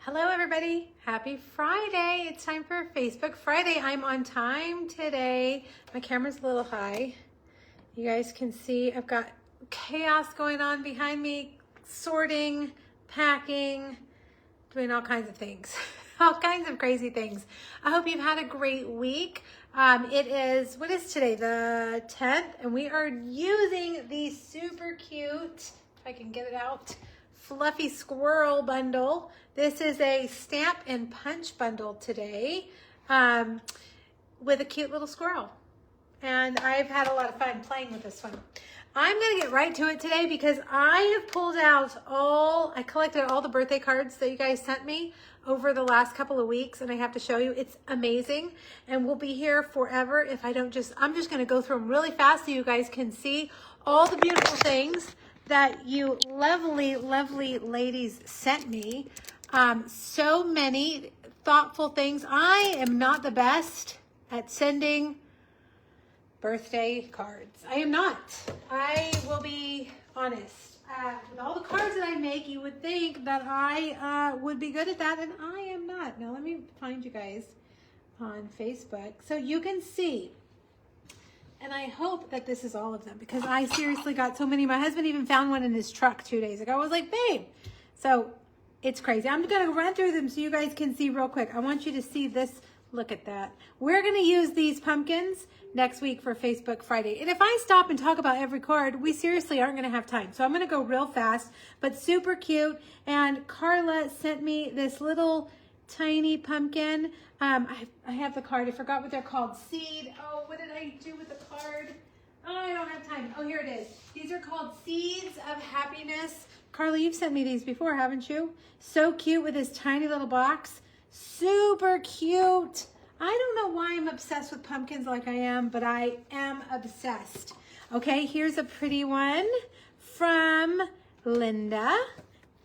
Hello everybody, happy Friday. It's time for Facebook Friday. I'm on time today. My camera's a little high. You guys can see I've got chaos going on behind me, sorting, packing, doing all kinds of things, all kinds of crazy things. I hope you've had a great week. It is, what is today? The 10th, and we are using the super cute, if I can get it out, fluffy squirrel bundle. This is a stamp and punch bundle today with a cute little squirrel. And I've had a lot of fun playing with this one. I'm gonna get right to it today because I have pulled out I collected all the birthday cards that you guys sent me over the last couple of weeks, and I have to show you, it's amazing. And we'll be here forever if I don't I'm just gonna go through them really fast so you guys can see all the beautiful things that you lovely, lovely ladies sent me. So many thoughtful things. I am not the best at sending birthday cards. I am not. I will be honest. With all the cards that I make, you would think that I would be good at that, and I am not. Now let me find you guys on Facebook so you can see. And I hope that this is all of them because I seriously got so many. My husband even found one in his truck 2 days ago. I was like, babe. So it's crazy. I'm going to run through them so you guys can see real quick. I want you to see this. Look at that. We're going to use these pumpkins next week for Facebook Friday. And if I stop and talk about every card, we seriously aren't going to have time. So I'm going to go real fast, but super cute. And Carla sent me this little tiny pumpkin. I have the card. I forgot what they're called. Seed. Oh, what did I do with the card? Oh, I don't have time. Oh, here it is. These are called Seeds of Happiness. Carla, you've sent me these before, haven't you? So cute with this tiny little box. Super cute. I don't know why I'm obsessed with pumpkins like I am, but I am obsessed. Okay, here's a pretty one from Linda.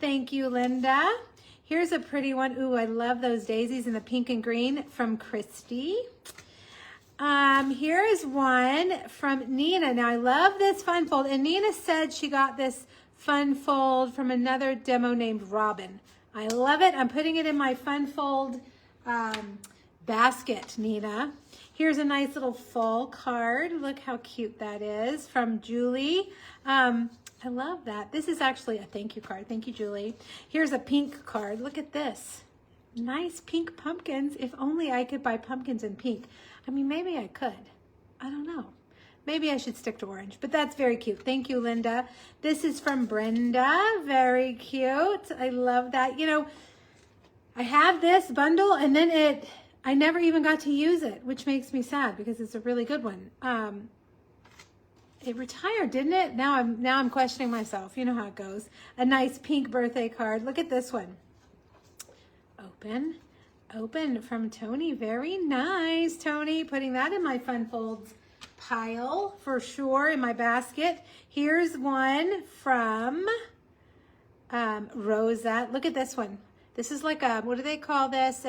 Thank you, Linda. Here's a pretty one. Ooh, I love those daisies in the pink and green from Christy. Here is one from Nina. Now, I love this fun fold. And Nina said she got this fun fold from another demo named Robin. I love it. I'm putting it in my fun fold basket, Nina. Here's a nice little fall card. Look how cute that is from Julie. I love that. This is actually a thank you card. Thank you, Julie. Here's a pink card. Look at this. Nice pink pumpkins. If only I could buy pumpkins in pink. I mean, maybe I could. I don't know. Maybe I should stick to orange, but that's very cute. Thank you, Linda. This is from Brenda. Very cute. I love that. You know, I have this bundle and then I never even got to use it, which makes me sad because it's a really good one. It retired, didn't it? Now I'm questioning myself. You know how it goes. A nice pink birthday card. Look at this one. Open from Tony. Very nice, Tony. Putting that in my fun folds pile for sure in my basket. Here's one from Rosa. Look at this one. This is like a, what do they call this?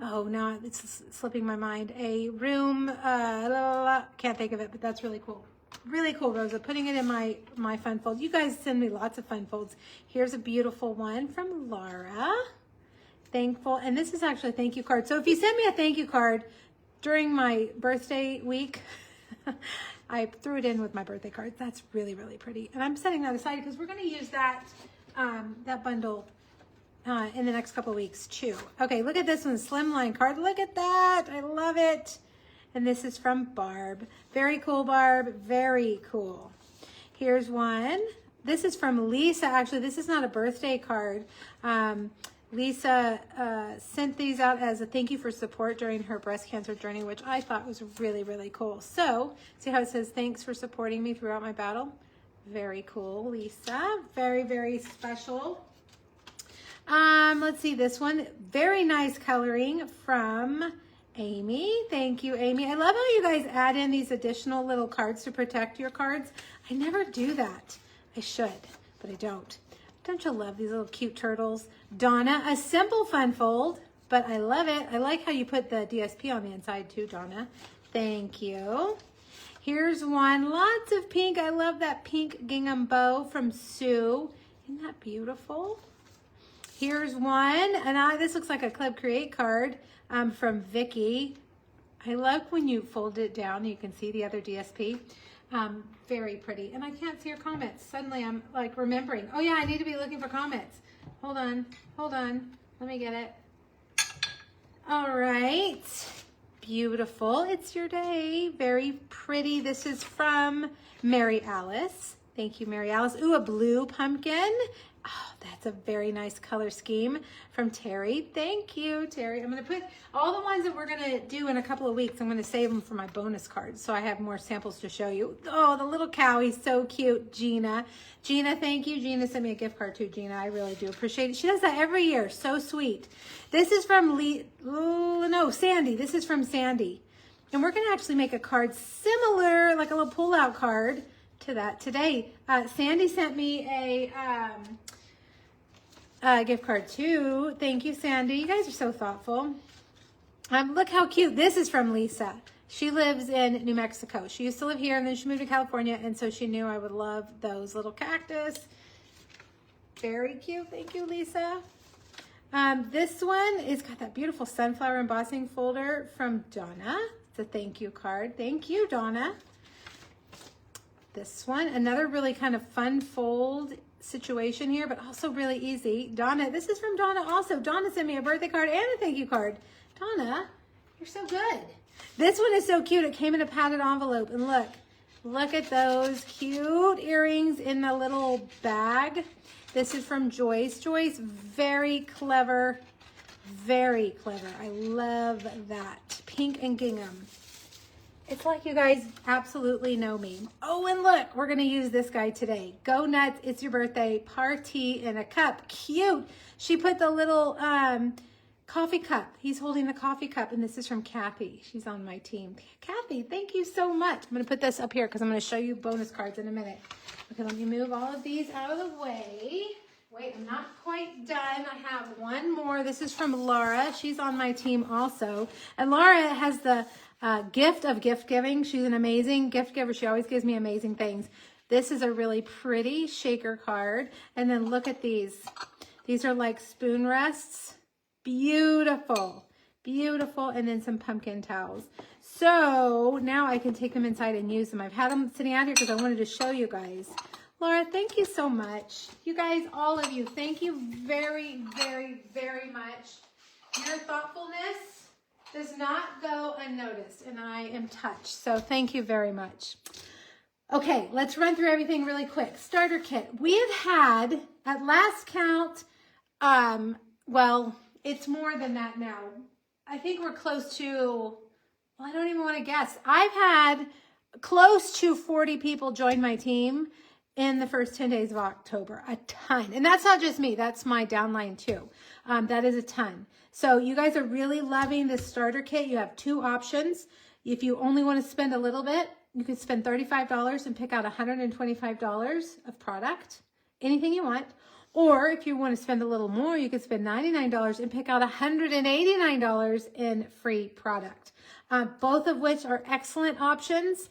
Oh, no, it's slipping my mind. A room, can't think of it, but that's really cool. Really cool, Rosa. Putting it in my fun fold. You guys send me lots of fun folds. Here's a beautiful one from Laura. Thankful. And this is actually a thank you card. So if you send me a thank you card during my birthday week, I threw it in with my birthday cards. That's really, really pretty. And I'm setting that aside because we're going to use that bundle in the next couple of weeks too. Okay, look at this one, slimline card. Look at that. I love it. And this is from Barb. Very cool, Barb. Very cool. Here's one. This is from Lisa. Actually, this is not a birthday card. Lisa sent these out as a thank you for support during her breast cancer journey, which I thought was really, really cool. So, see how it says, thanks for supporting me throughout my battle? Very cool, Lisa. Very, very special. Let's see this one. Very nice coloring from Amy. Thank you, Amy. I love how you guys add in these additional little cards to protect your cards. I never do that. I should, but I don't. Don't you love these little cute turtles? Donna, a simple fun fold, but I love it. I like how you put the DSP on the inside too, Donna. Thank you. Here's one, lots of pink. I love that pink gingham bow from Sue. Isn't that beautiful? Here's one, and this looks like a Club Create card from Vicky. I love when you fold it down, you can see the other DSP. Very pretty. And I can't see your comments. Suddenly I'm like remembering. Oh yeah, I need to be looking for comments. Hold on. Let me get it. All right. Beautiful. It's your day. Very pretty. This is from Mary Alice. Thank you, Mary Alice. Ooh, a blue pumpkin. Oh, that's a very nice color scheme from Terry. Thank you, Terry. I'm going to put all the ones that we're going to do in a couple of weeks. I'm going to save them for my bonus cards so I have more samples to show you. Oh, the little cow. He's so cute. Gina, thank you. Gina sent me a gift card too, Gina. I really do appreciate it. She does that every year. So sweet. This is from Sandy. This is from Sandy. And we're going to actually make a card similar, like a little pull-out card to that today. Sandy sent me a gift card too. Thank you, Sandy. You guys are so thoughtful. Look how cute. This is from Lisa. She lives in New Mexico. She used to live here and then she moved to California, and so she knew I would love those little cactus. Very cute. Thank you, Lisa. This one is got that beautiful sunflower embossing folder from Donna. It's a thank you card. Thank you, Donna. This one, another really kind of fun fold situation here, but also really easy. Donna, this is from Donna also. Donna sent me a birthday card and a thank you card. Donna, you're so good. This one is so cute. It came in a padded envelope, and look at those cute earrings in the little bag. This is from Joyce. Joyce, very clever, very clever. I love that. Pink and gingham. It's like you guys absolutely know me. Oh, and look, we're going to use this guy today. Go nuts. It's your birthday. Party in a cup. Cute. She put the little coffee cup. He's holding the coffee cup, and this is from Kathy. She's on my team. Kathy, thank you so much. I'm going to put this up here because I'm going to show you bonus cards in a minute. Okay, let me move all of these out of the way. Wait, I'm not quite done. I have one more. This is from Laura. She's on my team also. And Laura has the gift of gift giving. She's an amazing gift giver. She always gives me amazing things. This is a really pretty shaker card. And then look at these. These are like spoon rests. Beautiful. Beautiful. And then some pumpkin towels. So now I can take them inside and use them. I've had them sitting out here because I wanted to show you guys. Laura, thank you so much. You guys, all of you, thank you very, very, very much. Your thoughtfulness does not go unnoticed, and I am touched. So thank you very much. Okay, let's run through everything really quick. Starter kit. We have had, at last count, well, it's more than that now. I think we're close to, well, I don't even want to guess. I've had close to 40 people join my team in the first 10 days of October. A ton. And that's not just me. That's my downline too. That is a ton. So you guys are really loving this starter kit. You have two options. If you only want to spend a little bit, you can spend $35 and pick out $125 of product, anything you want. Or if you want to spend a little more, you can spend $99 and pick out $189 in free product. Both of which are excellent options.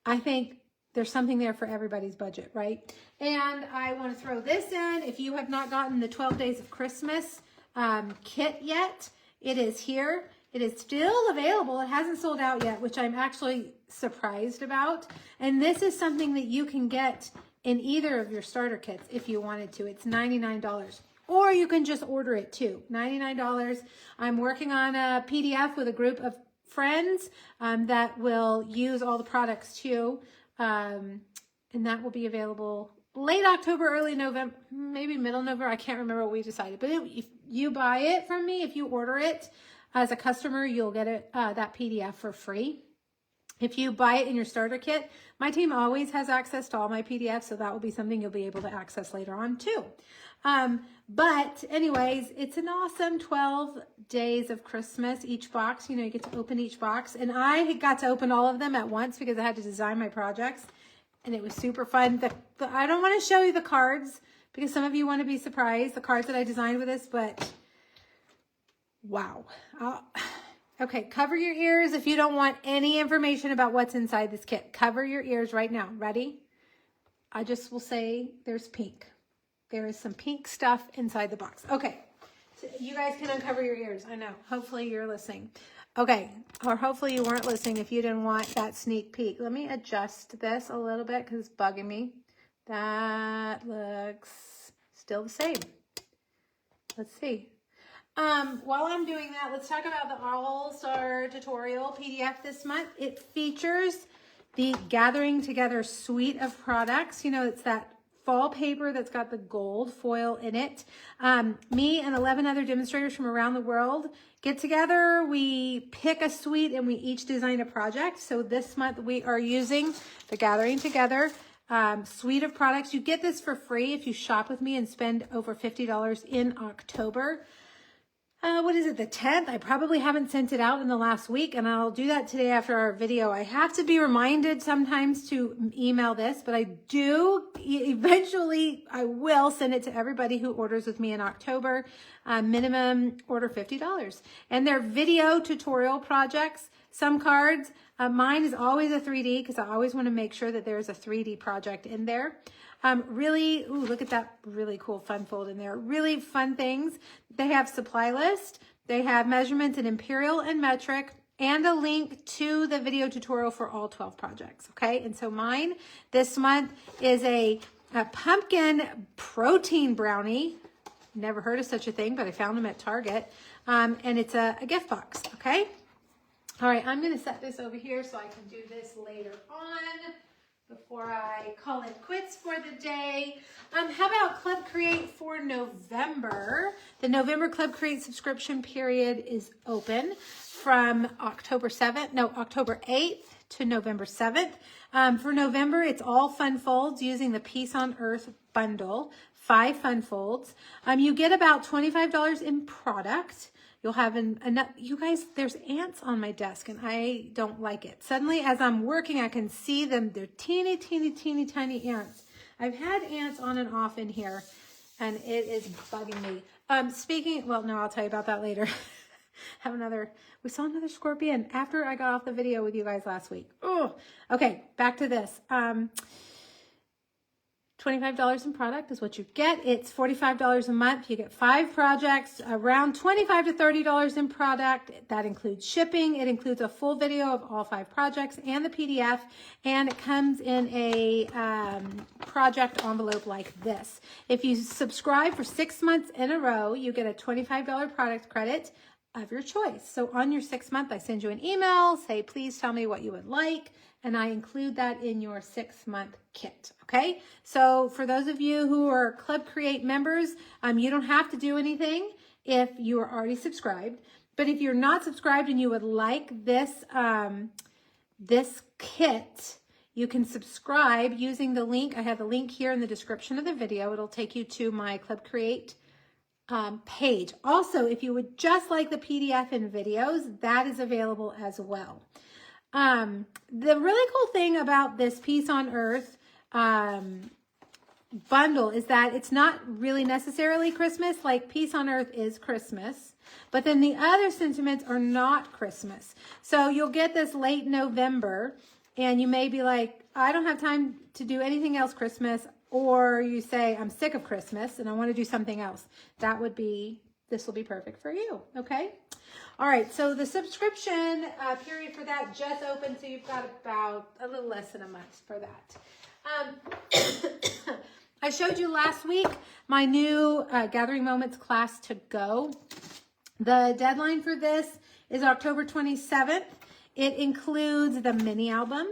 I think there's something there for everybody's budget, right? And I want to throw this in. If you have not gotten the 12 Days of Christmas kit yet, it is here. It is still available. It hasn't sold out yet, which I'm actually surprised about. And this is something that you can get in either of your starter kits if you wanted to. It's $99. Or you can just order it too. $99. I'm working on a PDF with a group of friends that will use all the products too. And that will be available late October, early November, maybe middle November. I can't remember what we decided. But if you buy it from me, if you order it as a customer, you'll get it that PDF for free. If you buy it in your starter kit, my team always has access to all my PDFs, so that will be something you'll be able to access later on too. But anyways, it's an awesome 12 days of Christmas, each box. You know, you get to open each box. And I got to open all of them at once because I had to design my projects. And it was super fun. I don't want to show you the cards because some of you want to be surprised, the cards that I designed with this, but wow. Okay, cover your ears if you don't want any information about what's inside this kit. Cover your ears right now. Ready? I just will say there's pink. There is some pink stuff inside the box. Okay, You guys can uncover your ears. I know. Hopefully you're listening. Okay. Or hopefully you weren't listening if you didn't want that sneak peek. Let me adjust this a little bit because it's bugging me. That looks still the same. Let's see. While I'm doing that, let's talk about the All-Star Tutorial PDF this month. It features the Gathering Together suite of products. You know, it's that fall paper that's got the gold foil in it. Me and 11 other demonstrators from around the world get together. We pick a suite and we each design a project. So this month we are using the Gathering Together suite of products. You get this for free if you shop with me and spend over $50 in October. What is it, the 10th? I probably haven't sent it out in the last week, and I'll do that today after our video. I have to be reminded sometimes to email this, but I do. Eventually, I will send it to everybody who orders with me in October. Minimum order $50. And they're video tutorial projects. Some cards, mine is always a 3D because I always want to make sure that there's a 3D project in there. Really, ooh, look at that really cool fun fold in there. Really fun things. They have supply list. They have measurements in imperial and metric and a link to the video tutorial for all 12 projects. Okay. And so mine this month is a pumpkin protein brownie. Never heard of such a thing, but I found them at Target. And it's a gift box. Okay. All right. I'm going to set this over here so I can do this later on. Before I call it quits for the day. How about Club Create for November? The November Club Create subscription period is open from October 8th to November 7th. For November, it's all fun folds using the Peace on Earth bundle, 5 fun folds. You get about $25 in product. You'll have enough. You guys, there's ants on my desk and I don't like it. Suddenly, as I'm working, I can see them. They're teeny, teeny, teeny, tiny ants. I've had ants on and off in here and it is bugging me. Well, no, I'll tell you about that later. We saw another scorpion after I got off the video with you guys last week. Oh, okay. Back to this. $25 in product is what you get. It's $45 a month. You get 5 projects, around $25 to $30 in product. That includes shipping. It includes a full video of all 5 projects and the PDF. And it comes in a project envelope like this. If you subscribe for 6 months in a row, you get a $25 product credit of your choice. So on your 6th month, I send you an email, say, please tell me what you would like. And I include that in your 6-month kit, okay? So for those of you who are Club Create members, you don't have to do anything if you are already subscribed. But if you're not subscribed and you would like this, this kit, you can subscribe using the link. I have the link here in the description of the video. It'll take you to my Club Create page. Also, if you would just like the PDF and videos, that is available as well. The really cool thing about this Peace on Earth bundle is that it's not really necessarily Christmas. Like Peace on Earth is Christmas, but then the other sentiments are not Christmas. So you'll get this late November and you may be like, I don't have time to do anything else Christmas. Or you say, I'm sick of Christmas and I want to do something else. This will be perfect for you. Okay. All right, so the subscription period for that just opened, so you've got about a little less than a month for that. I showed you last week my new Gathering Moments class to go. The deadline for this is October 27th. It includes the mini album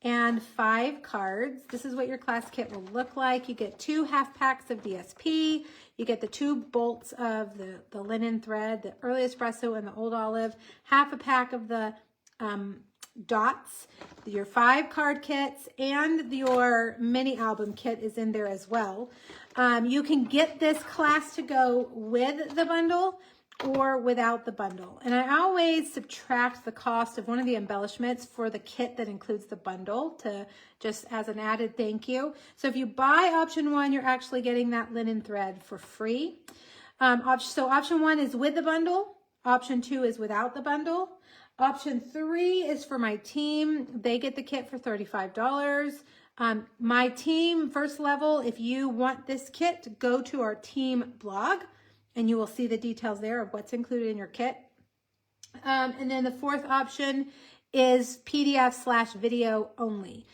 and 5 cards. This is what your class kit will look like. You get 2 half packs of DSP. You get the 2 bolts of the linen thread, the early espresso and the old olive, half a pack of the dots, your 5 card kits, and your mini album kit is in there as well. You can get this class to go with the bundle or without the bundle. And I always subtract the cost of one of the embellishments for the kit that includes the bundle to just as an added thank you. So if you buy option 1, you're actually getting that linen thread for free. So option 1 is with the bundle. Option 2 is without the bundle. Option 3 is for my team. They get the kit for $35. My team, first level, if you want this kit, go to our team blog. and you will see the details there of what's included in your kit. And then the fourth option is PDF/video only.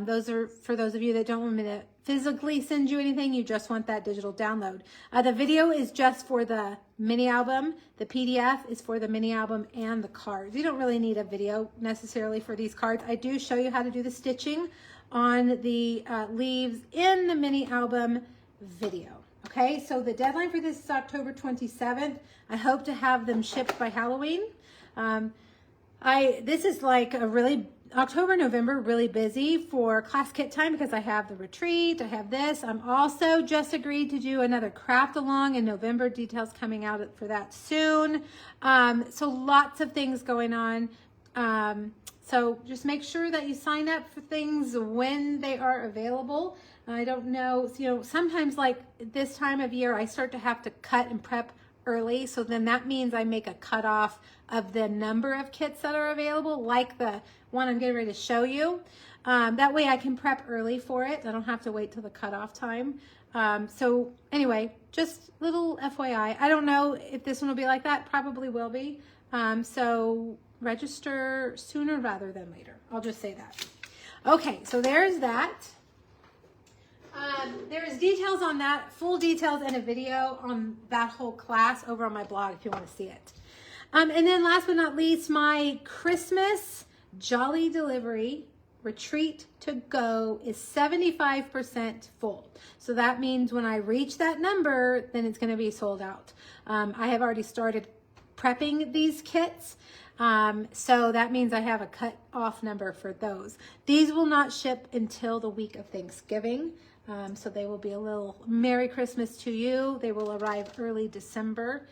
Those are for those of you that don't want me to physically send you anything, you just want that digital download. The video is just for the mini album. The PDF is for the mini album and the cards. You don't really need a video necessarily for these cards. I do show you how to do the stitching on the leaves in the mini album video. Okay, so the deadline for this is October 27th. I hope to have them shipped by Halloween. This is like a really, October, November, really busy for class kit time because I have the retreat, I have this. I'm also just agreed to do another craft along in November, details coming out for that soon. So lots of things going on. So just make sure that you sign up for things when they are available. I don't know, sometimes like this time of year, I start to have to cut and prep early. So then that means I make a cutoff of the number of kits that are available, like the one I'm getting ready to show you. That way I can prep early for it. I don't have to wait till the cutoff time. So anyway, just little FYI. I don't know if this one will be like that. Probably will be. So register sooner rather than later. I'll just say that. Okay, so there's that. There's details on that, full details and a video on that whole class over on my blog if you want to see it. And then last but not least, my Christmas Jolly Delivery Retreat to Go is 75% full. So that means when I reach that number, then it's going to be sold out. I have already started prepping these kits. So that means I have a cut off number for those. These will not ship until the week of Thanksgiving. So they will be a little Merry Christmas to you. They will arrive early December.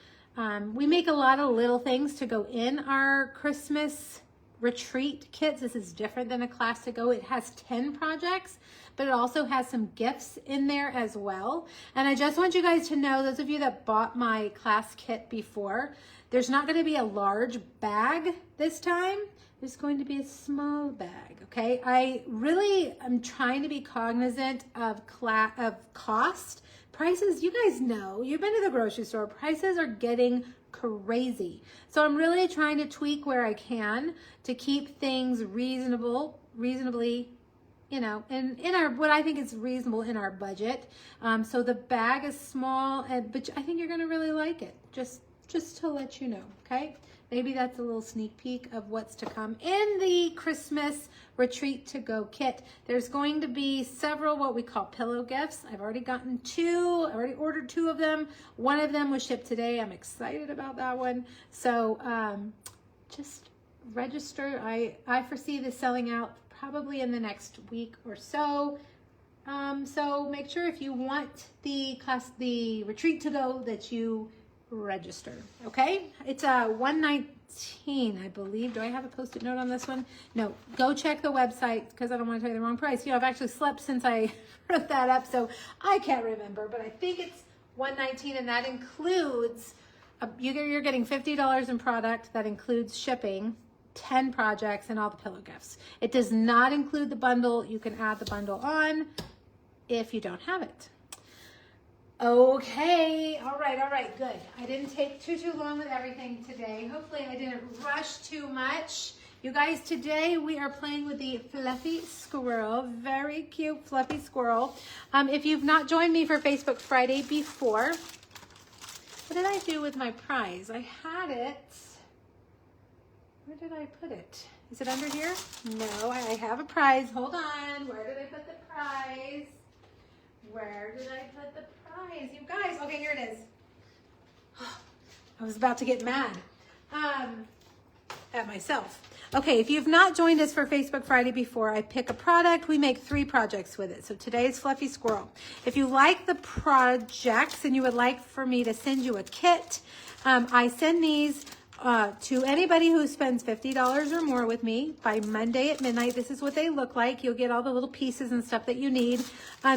We make a lot of little things to go in our Christmas retreat kits. This is different than a class to go. It has 10 projects, but it also has some gifts in there as well. And I just want you guys to know, those of you that bought my class kit before, there's not going to be a large bag this time. There's going to be a small bag, okay? I really am trying to be cognizant of cost. Prices, you guys know, you've been to the grocery store, prices are getting crazy. So I'm really trying to tweak where I can to keep things reasonably, in our, what I think is reasonable in our budget. So the bag is small, but I think you're gonna really like it, just to let you know, okay? Maybe that's a little sneak peek of what's to come in the Christmas Retreat to Go kit. There's going to be several what we call pillow gifts. I've already gotten 2. I already ordered 2 of them. One of them was shipped today. I'm excited about that one. So just register. I foresee this selling out probably in the next week or so. So make sure if you want the Retreat to Go that you register. Okay, it's a 119, I believe. Do I have a post-it note on this one? No. Go check the website because I don't want to tell you the wrong price. I've actually slept since I wrote that up, so I can't remember, but I think it's 119, and that includes you're getting $50 in product. That includes shipping, 10 projects, and all the pillow gifts. It does not include the bundle. You can add the bundle on if you don't have it. Okay, all right, good. I didn't take too long with everything today. Hopefully I didn't rush too much. You guys, today we are playing with the fluffy squirrel. Very cute fluffy squirrel. If you've not joined me for Facebook Friday before, what did I do with my prize? I had it. Where did I put it? Is it under here? No, I have a prize. Hold on. Where did I put the prize? Where did I put the prize? You guys, okay, here it is. I was about to get mad at myself. Okay, if you've not joined us for Facebook Friday before, I pick a product. We make 3 projects with it. So today is Fluffy Squirrel. If you like the projects and you would like for me to send you a kit, I send these to anybody who spends $50 or more with me by Monday at midnight. This is what they look like. You'll get all the little pieces and stuff that you need.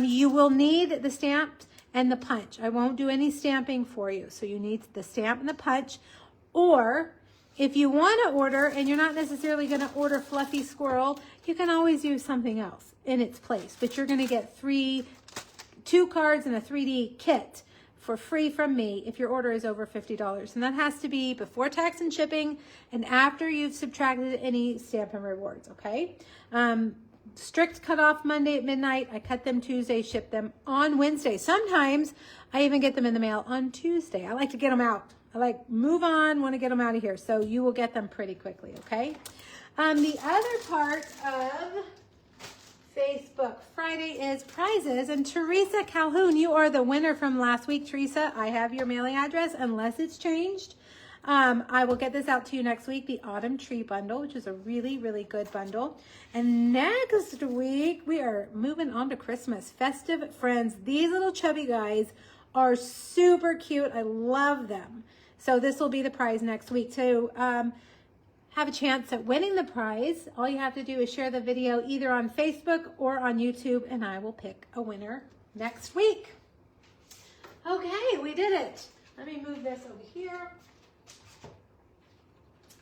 You will need the stamp and the punch. I won't do any stamping for you. So you need the stamp and the punch. Or if you want to order and you're not necessarily going to order Fluffy Squirrel, you can always use something else in its place. But you're going to get 2 cards and a 3D kit for free from me if your order is over $50. And that has to be before tax and shipping and after you've subtracted any stamp and rewards, okay? Strict cutoff Monday at midnight. I cut them Tuesday, ship them on Wednesday. Sometimes I even get them in the mail on Tuesday. I like to get them out. I like move on, want to get them out of here. So you will get them pretty quickly, okay? The other part of Facebook Friday is prizes. And Teresa Calhoun, you are the winner from last week. Teresa, I have your mailing address unless it's changed. I will get this out to you next week, the Autumn Tree Bundle, which is a really, really good bundle. And next week, we are moving on to Christmas. Festive Friends. These little chubby guys are super cute. I love them. So this will be the prize next week. To have a chance at winning the prize, all you have to do is share the video either on Facebook or on YouTube, and I will pick a winner next week. Okay, we did it. Let me move this over here.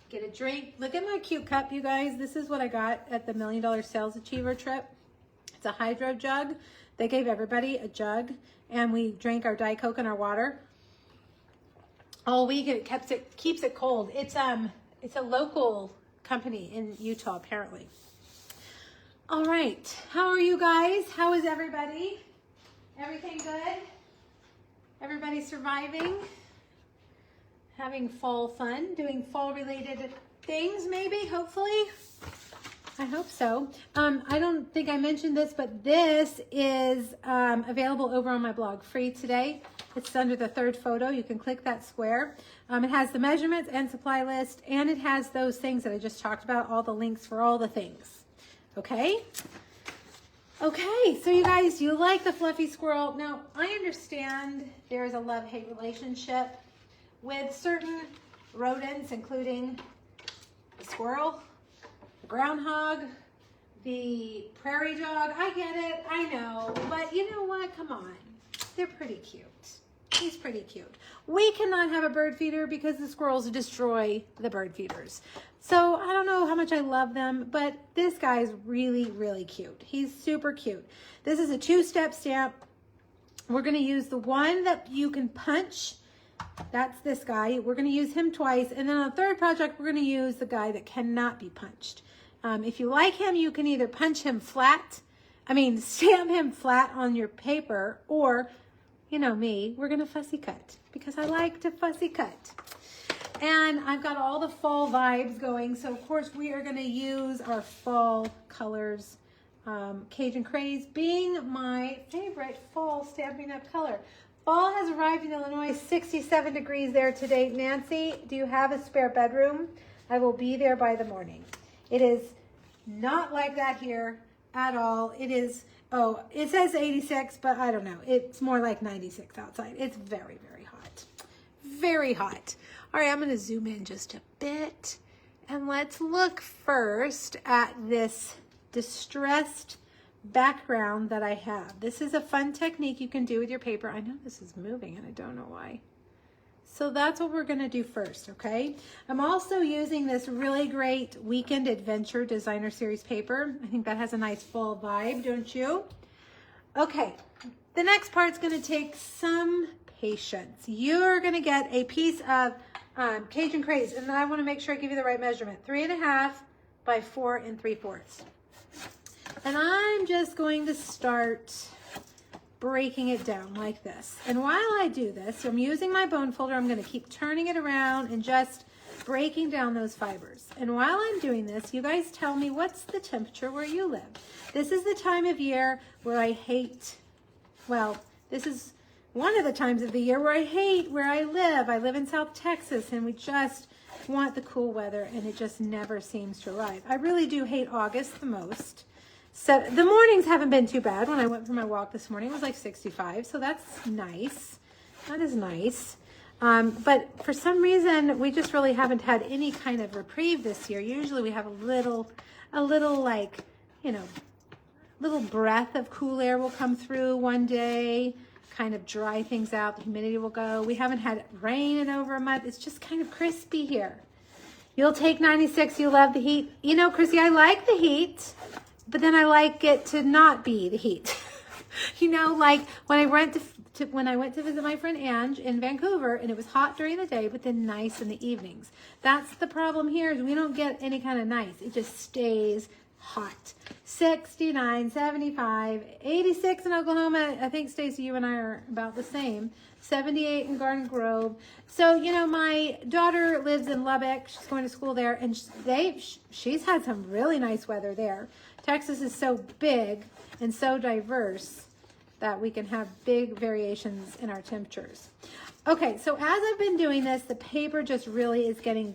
Get a drink. Look at my cute cup, you guys. This is what I got at the $1 Million Sales Achiever trip. It's a hydro jug. They gave everybody a jug, and we drank our Diet Coke and our water all week. It keeps it cold. It's a local company in Utah, apparently. All right. How are you guys? How is everybody? Everything good? Everybody surviving? Having fall fun, doing fall related things, maybe, hopefully. I hope so. I don't think I mentioned this, but this is available over on my blog, free today. It's under the third photo. You can click that square. It has the measurements and supply list, and it has those things that I just talked about, all the links for all the things. Okay? Okay, so you guys, you like the fluffy squirrel. Now, I understand there is a love-hate relationship with certain rodents, including the squirrel, the groundhog, the prairie dog. I get it, I know, but you know what? Come on, they're pretty cute. He's pretty cute. We cannot have a bird feeder because the squirrels destroy the bird feeders. So I don't know how much I love them, but this guy's really, really cute. He's super cute. This is a 2-step stamp. We're gonna use the one that you can punch. That's this guy. We're going to use him twice. And then on the third project, we're going to use the guy that cannot be punched. If you like him, you can either punch him flat, stamp him flat on your paper, or, you know me, we're going to fussy cut because I like to fussy cut. And I've got all the fall vibes going. So, of course, we are going to use our fall colors. Cajun Craze being my favorite fall Stampin' Up! Color. Fall has arrived in Illinois, 67 degrees there today. Nancy, do you have a spare bedroom? I will be there by the morning. It is not like that here at all. It is, it says 86, but I don't know. It's more like 96 outside. It's very, very hot. Very hot. All right, I'm going to zoom in just a bit. And let's look first at this distressed background that I have. This is a fun technique you can do with your paper. I know this is moving and I don't know why. So that's what we're going to do first, okay? I'm also using this really great Weekend Adventure Designer Series paper. I think that has a nice fall vibe, don't you? Okay, the next part's going to take some patience. You're going to get a piece of Cajun Craze, and I want to make sure I give you the right measurement. 3.5 by 4 3/4. And I'm just going to start breaking it down like this. And while I do this, I'm using my bone folder. I'm going to keep turning it around and just breaking down those fibers. And while I'm doing this, you guys tell me what's the temperature where you live. This is the time of year where I hate, well, this is one of the times of the year where I hate where I live. I live in South Texas and we just want the cool weather and it just never seems to arrive. I really do hate August the most. So the mornings haven't been too bad. When I went for my walk this morning, it was like 65. So that's nice. That is nice. But for some reason, we just really haven't had any kind of reprieve this year. Usually we have a little like, you know, little breath of cool air will come through one day, kind of dry things out. The humidity will go. We haven't had rain in over a month. It's just kind of crispy here. You'll take 96. You love the heat. You know, Chrissy, I like the heat. But then I like it to not be the heat. You know, like when I went when I went to visit my friend Ange in Vancouver, and it was hot during the day, but then nice in the evenings. That's the problem here, is we don't get any kind of nice. It just stays hot. 69, 75, 86 in Oklahoma. I think, Stacy, you and I are about the same. 78 in Garden Grove. So, you know, my daughter lives in Lubbock. She's going to school there, and she's had some really nice weather there. Texas is so big and so diverse that we can have big variations in our temperatures. Okay, so as I've been doing this, the paper just really is getting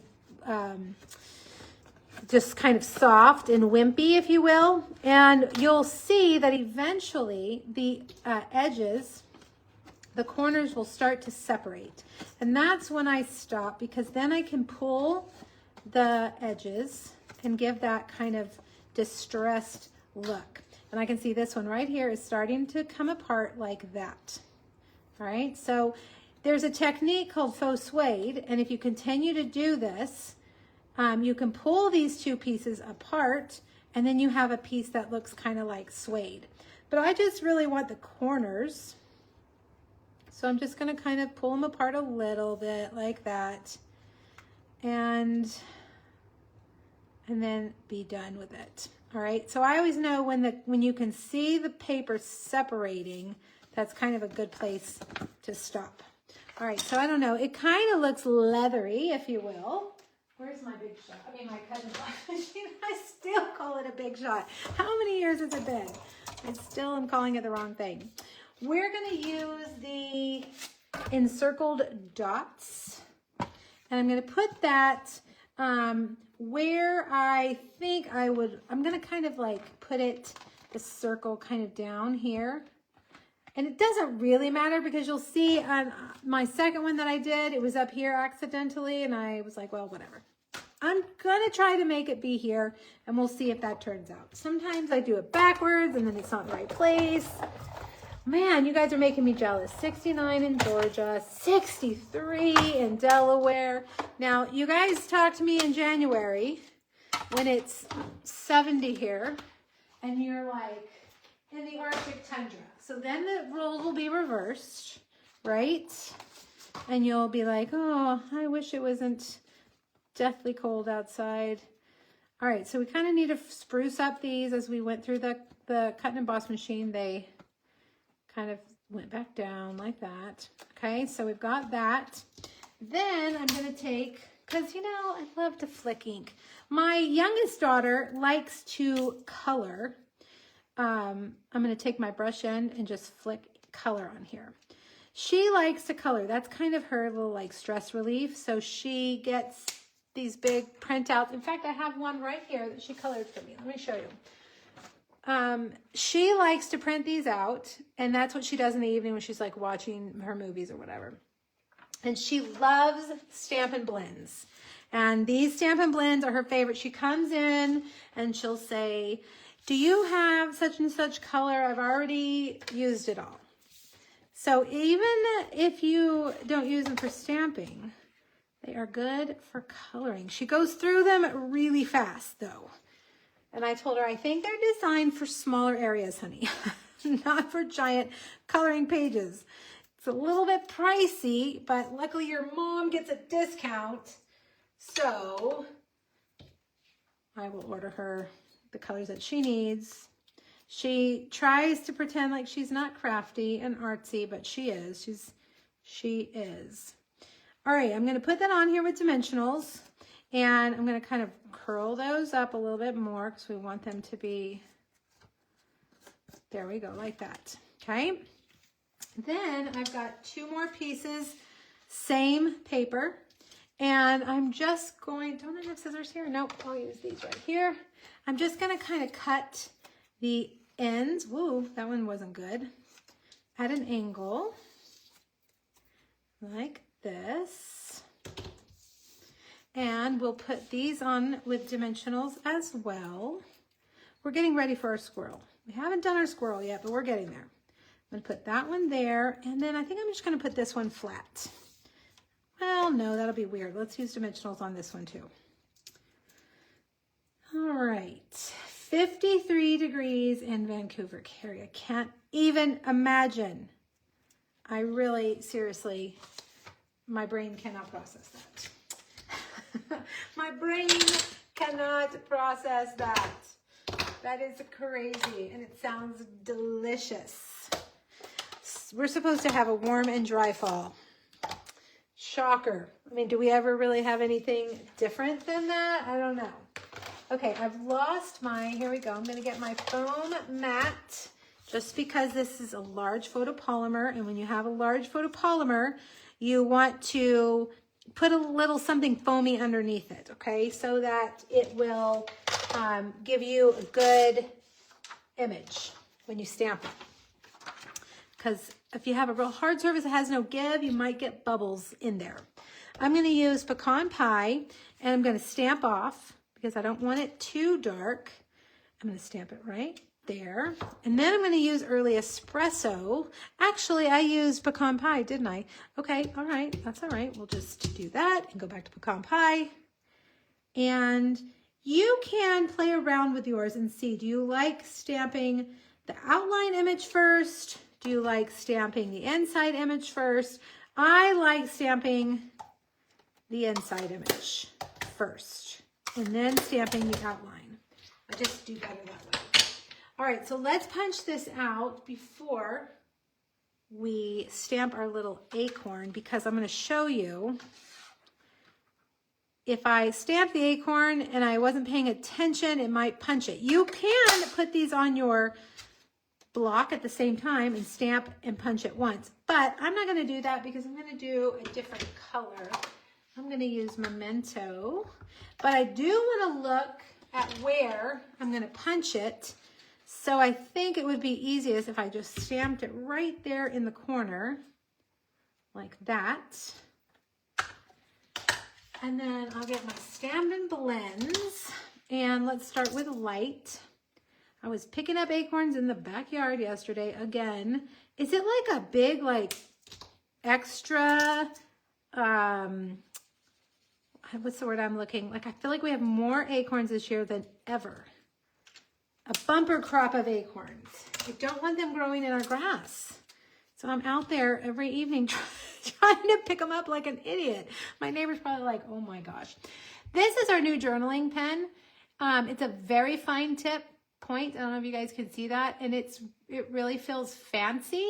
just kind of soft and wimpy, if you will. And you'll see that eventually the edges, the corners will start to separate. And that's when I stop, because then I can pull the edges and give that kind of distressed look. And I can see this one right here is starting to come apart like that. All right, so there's a technique called faux suede, and if you continue to do this, you can pull these two pieces apart, and then you have a piece that looks kind of like suede. But I just really want the corners, so I'm just going to kind of pull them apart a little bit like that, and then be done with it. All right, so I always know when you can see the paper separating, that's kind of a good place to stop. All right, so I don't know, it kind of looks leathery, if you will. Where's my big shot? I mean, my cutting box machine. I still call it a big shot. How many years has it been? I still am calling it the wrong thing. We're going to use the encircled dots, and I'm going to put that where I think I'm going to kind of like put it, the circle kind of down here. And it doesn't really matter, because you'll see on my second one that I did, it was up here accidentally, and I was like, well, whatever. I'm gonna try to make it be here, and we'll see if that turns out. Sometimes I do it backwards and then it's not in the right place. Man, you guys are making me jealous. 69 in Georgia, 63 in Delaware. Now, you guys talked to me in January when it's 70 here, and you're like in the Arctic tundra. So then the roles will be reversed, right? And you'll be like, oh, I wish it wasn't deathly cold outside. All right, so we kind of need to spruce up these. As we went through the cut and emboss machine, they kind of went back down like that. Okay, so we've got that. Then I'm gonna take, because you know, I love to flick ink. My youngest daughter likes to color. I'm going to take my brush end and just flick color on here. She likes to color. That's kind of her little like stress relief. So she gets these big printouts. In fact, I have one right here that she colored for me. Let me show you. She likes to print these out, and that's what she does in the evening when she's like watching her movies or whatever. And she loves Stampin' Blends. And these Stampin' Blends are her favorite. She comes in and she'll say, do you have such and such color? I've already used it all. So even if you don't use them for stamping, they are good for coloring. She goes through them really fast though. And I told her, I think they're designed for smaller areas, honey, not for giant coloring pages. It's a little bit pricey, but luckily your mom gets a discount. So I will order her the colors that she needs. She tries to pretend like she's not crafty and artsy, but she is. She is. All right, I'm going to put that on here with dimensionals, and I'm going to kind of curl those up a little bit more because we want them to be, there we go, like that. Okay. Then I've got two more pieces, same paper, and I'm just going, don't I have scissors here? Nope, I'll use these right here. I'm just going to kind of cut the ends. Whoa, that one wasn't good. At an angle, like this. And we'll put these on with dimensionals as well. We're getting ready for our squirrel. We haven't done our squirrel yet, but we're getting there. I'm going to put that one there, and then I think I'm just going to put this one flat. Well, no, that'll be weird. Let's use dimensionals on this one too. All right, 53 degrees in Vancouver, Carrie. I can't even imagine I really, seriously, my brain cannot process that. My brain cannot process that. That is crazy, and it sounds delicious. We're supposed to have a warm and dry fall. Shocker. I mean, do we ever really have anything different than that? I don't know. Okay, I've lost my, here we go. I'm going to get my foam mat just because this is a large photopolymer. And when you have a large photopolymer, you want to put a little something foamy underneath it, okay? So that it will give you a good image when you stamp it. Because if you have a real hard surface that has no give, you might get bubbles in there. I'm going to use pecan pie, and I'm going to stamp off because I don't want it too dark. I'm going to stamp it right there. And then I'm going to use early espresso. Actually, I used pecan pie, didn't I? Okay, all right, that's all right. We'll just do that and go back to pecan pie. And you can play around with yours and see, do you like stamping the outline image first? Do you like stamping the inside image first? I like stamping the inside image first and then stamping the outline. I just do better that way. All right, so let's punch this out before we stamp our little acorn, because I'm going to show you if I stamp the acorn and I wasn't paying attention, it might punch it. You can put these on your block at the same time and stamp and punch it once, but I'm not going to do that because I'm going to do a different color. I'm going to use Memento, but I do want to look at where I'm going to punch it. So I think it would be easiest if I just stamped it right there in the corner like that. And then I'll get my Stamp and Blends, and let's start with light. I was picking up acorns in the backyard yesterday again. Is it like a big, like, extra, what's the word I'm looking? Like, I feel like we have more acorns this year than ever. A bumper crop of acorns. I don't want them growing in our grass. So I'm out there every evening trying to pick them up like an idiot. My neighbor's probably like, oh my gosh. This is our new journaling pen. It's a very fine tip point. I don't know if you guys can see that. And it really feels fancy.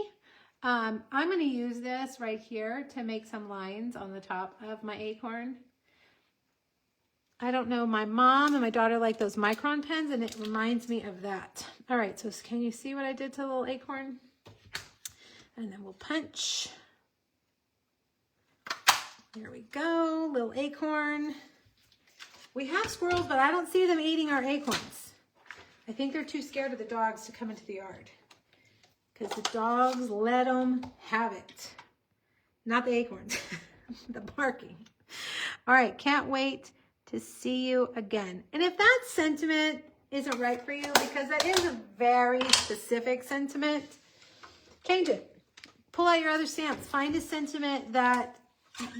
I'm going to use this right here to make some lines on the top of my acorn. I don't know, my mom and my daughter like those micron pens, and it reminds me of that. All right, so can you see what I did to the little acorn? And then we'll punch. There we go, little acorn. We have squirrels, but I don't see them eating our acorns. I think they're too scared of the dogs to come into the yard, because the dogs let them have it. Not the acorns, the barking. All right, can't wait to see you again. And if that sentiment isn't right for you, because that is a very specific sentiment, change it. Pull out your other stamps. Find a sentiment that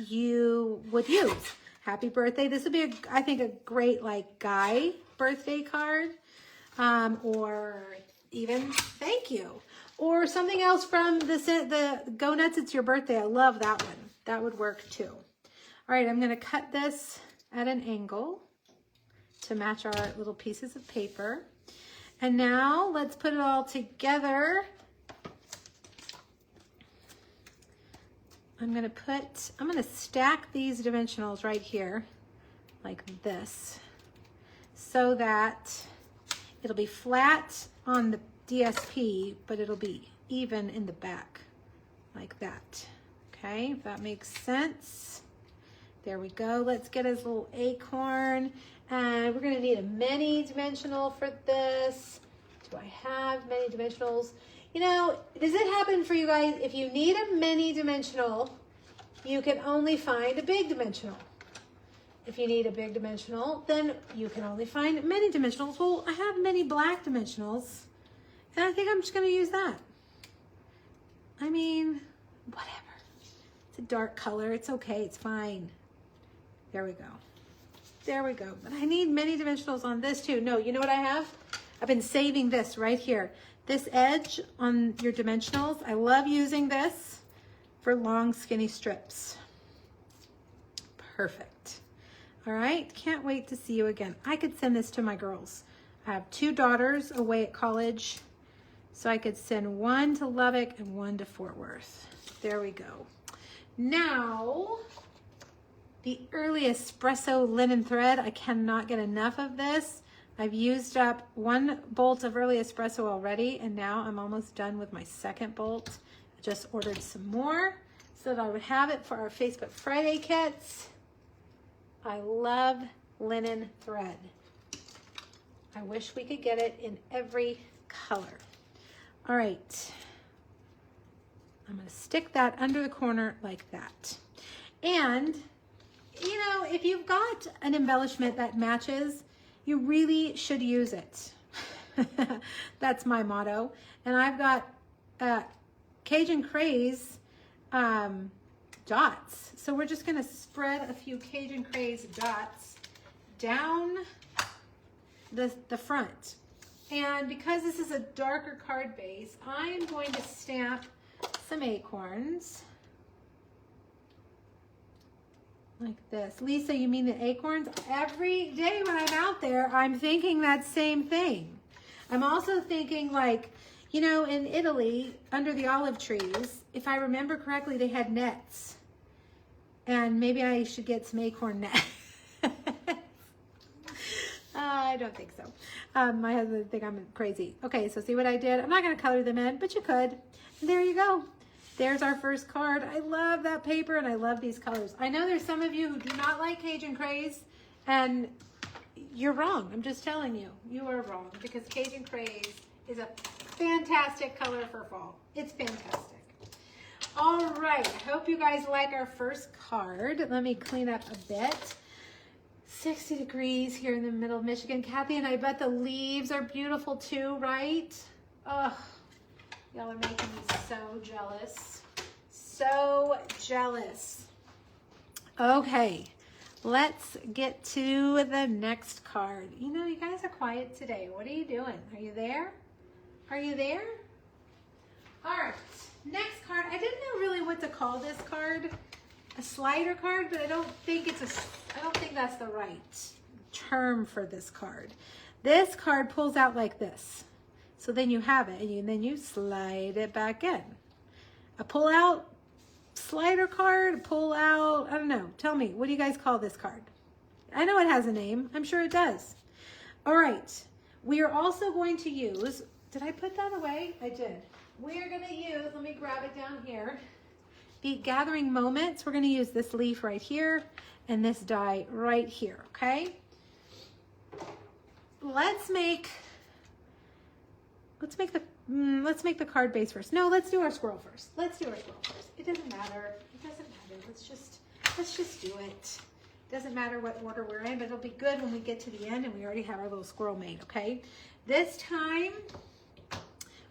you would use. Happy birthday. This would be, I think, a great like guy birthday card, or even thank you, or something else from the Go Nuts, It's Your Birthday. I love that one. That would work too. All right, I'm going to cut this at an angle to match our little pieces of paper. And now let's put it all together. I'm going to stack these dimensionals right here like this so that it'll be flat on the DSP, but it'll be even in the back like that. Okay, if that makes sense. There we go. Let's get his little acorn. And we're going to need a many dimensional for this. Do I have many dimensionals? You know, does it happen for you guys? If you need a many dimensional, you can only find a big dimensional. If you need a big dimensional, then you can only find many dimensionals. Well, I have many black dimensionals, and I think I'm just going to use that. I mean, whatever. It's a dark color. It's okay. It's fine. There we go. There we go. But I need many dimensionals on this too. No, you know what I have? I've been saving this right here. This edge on your dimensionals. I love using this for long skinny strips. Perfect. All right, can't wait to see you again. I could send this to my girls. I have 2 daughters away at college, so I could send one to Lubbock and one to Fort Worth. There we go. Now, the early espresso linen thread. I cannot get enough of this. I've used up 1 bolt of early espresso already, and now I'm almost done with my 2nd bolt. I just ordered some more so that I would have it for our Facebook Friday kits. I love linen thread. I wish we could get it in every color. All right. I'm going to stick that under the corner like that. And, you know, if you've got an embellishment that matches, you really should use it. That's my motto. And I've got Cajun Craze dots. So we're just going to spread a few Cajun Craze dots down the front. And because this is a darker card base, I'm going to stamp some acorns like this. Lisa, you mean the acorns? Every day when I'm out there, I'm thinking that same thing. I'm also thinking, like, you know, in Italy, under the olive trees, if I remember correctly, they had nets. And maybe I should get some acorn nets. I don't think so. My husband would think I'm crazy. Okay, so see what I did? I'm not going to color them in, but you could. And there you go. There's our first card. I love that paper, and I love these colors. I know there's some of you who do not like Cajun Craze, and you're wrong. I'm just telling you. You are wrong, because Cajun Craze is a fantastic color for fall. It's fantastic. All right. I hope you guys like our first card. Let me clean up a bit. 60 degrees here in the middle of Michigan. Kathy, and I bet the leaves are beautiful too, right? Oh, y'all are making me so jealous. So jealous. Okay, let's get to the next card. You know, you guys are quiet today. What are you doing? Are you there? Are you there? All right, next card. I didn't know really what to call this card. A slider card, but I don't think that's the right term for this card. This card pulls out like this. So then you have it, and then you slide it back in. A pull out slider card, pull out, I don't know. Tell me, what do you guys call this card? I know it has a name. I'm sure it does. All right. We are also going to use, did I put that away? I did. We are going to use, let me grab it down here. The Gathering Moments. We're going to use this leaf right here and this die right here, okay? Let's make the card base first. No, let's do our squirrel first. Let's do our squirrel first. It doesn't matter. It doesn't matter. Let's just do it. Doesn't matter what order we're in, but it'll be good when we get to the end and we already have our little squirrel made, okay? This time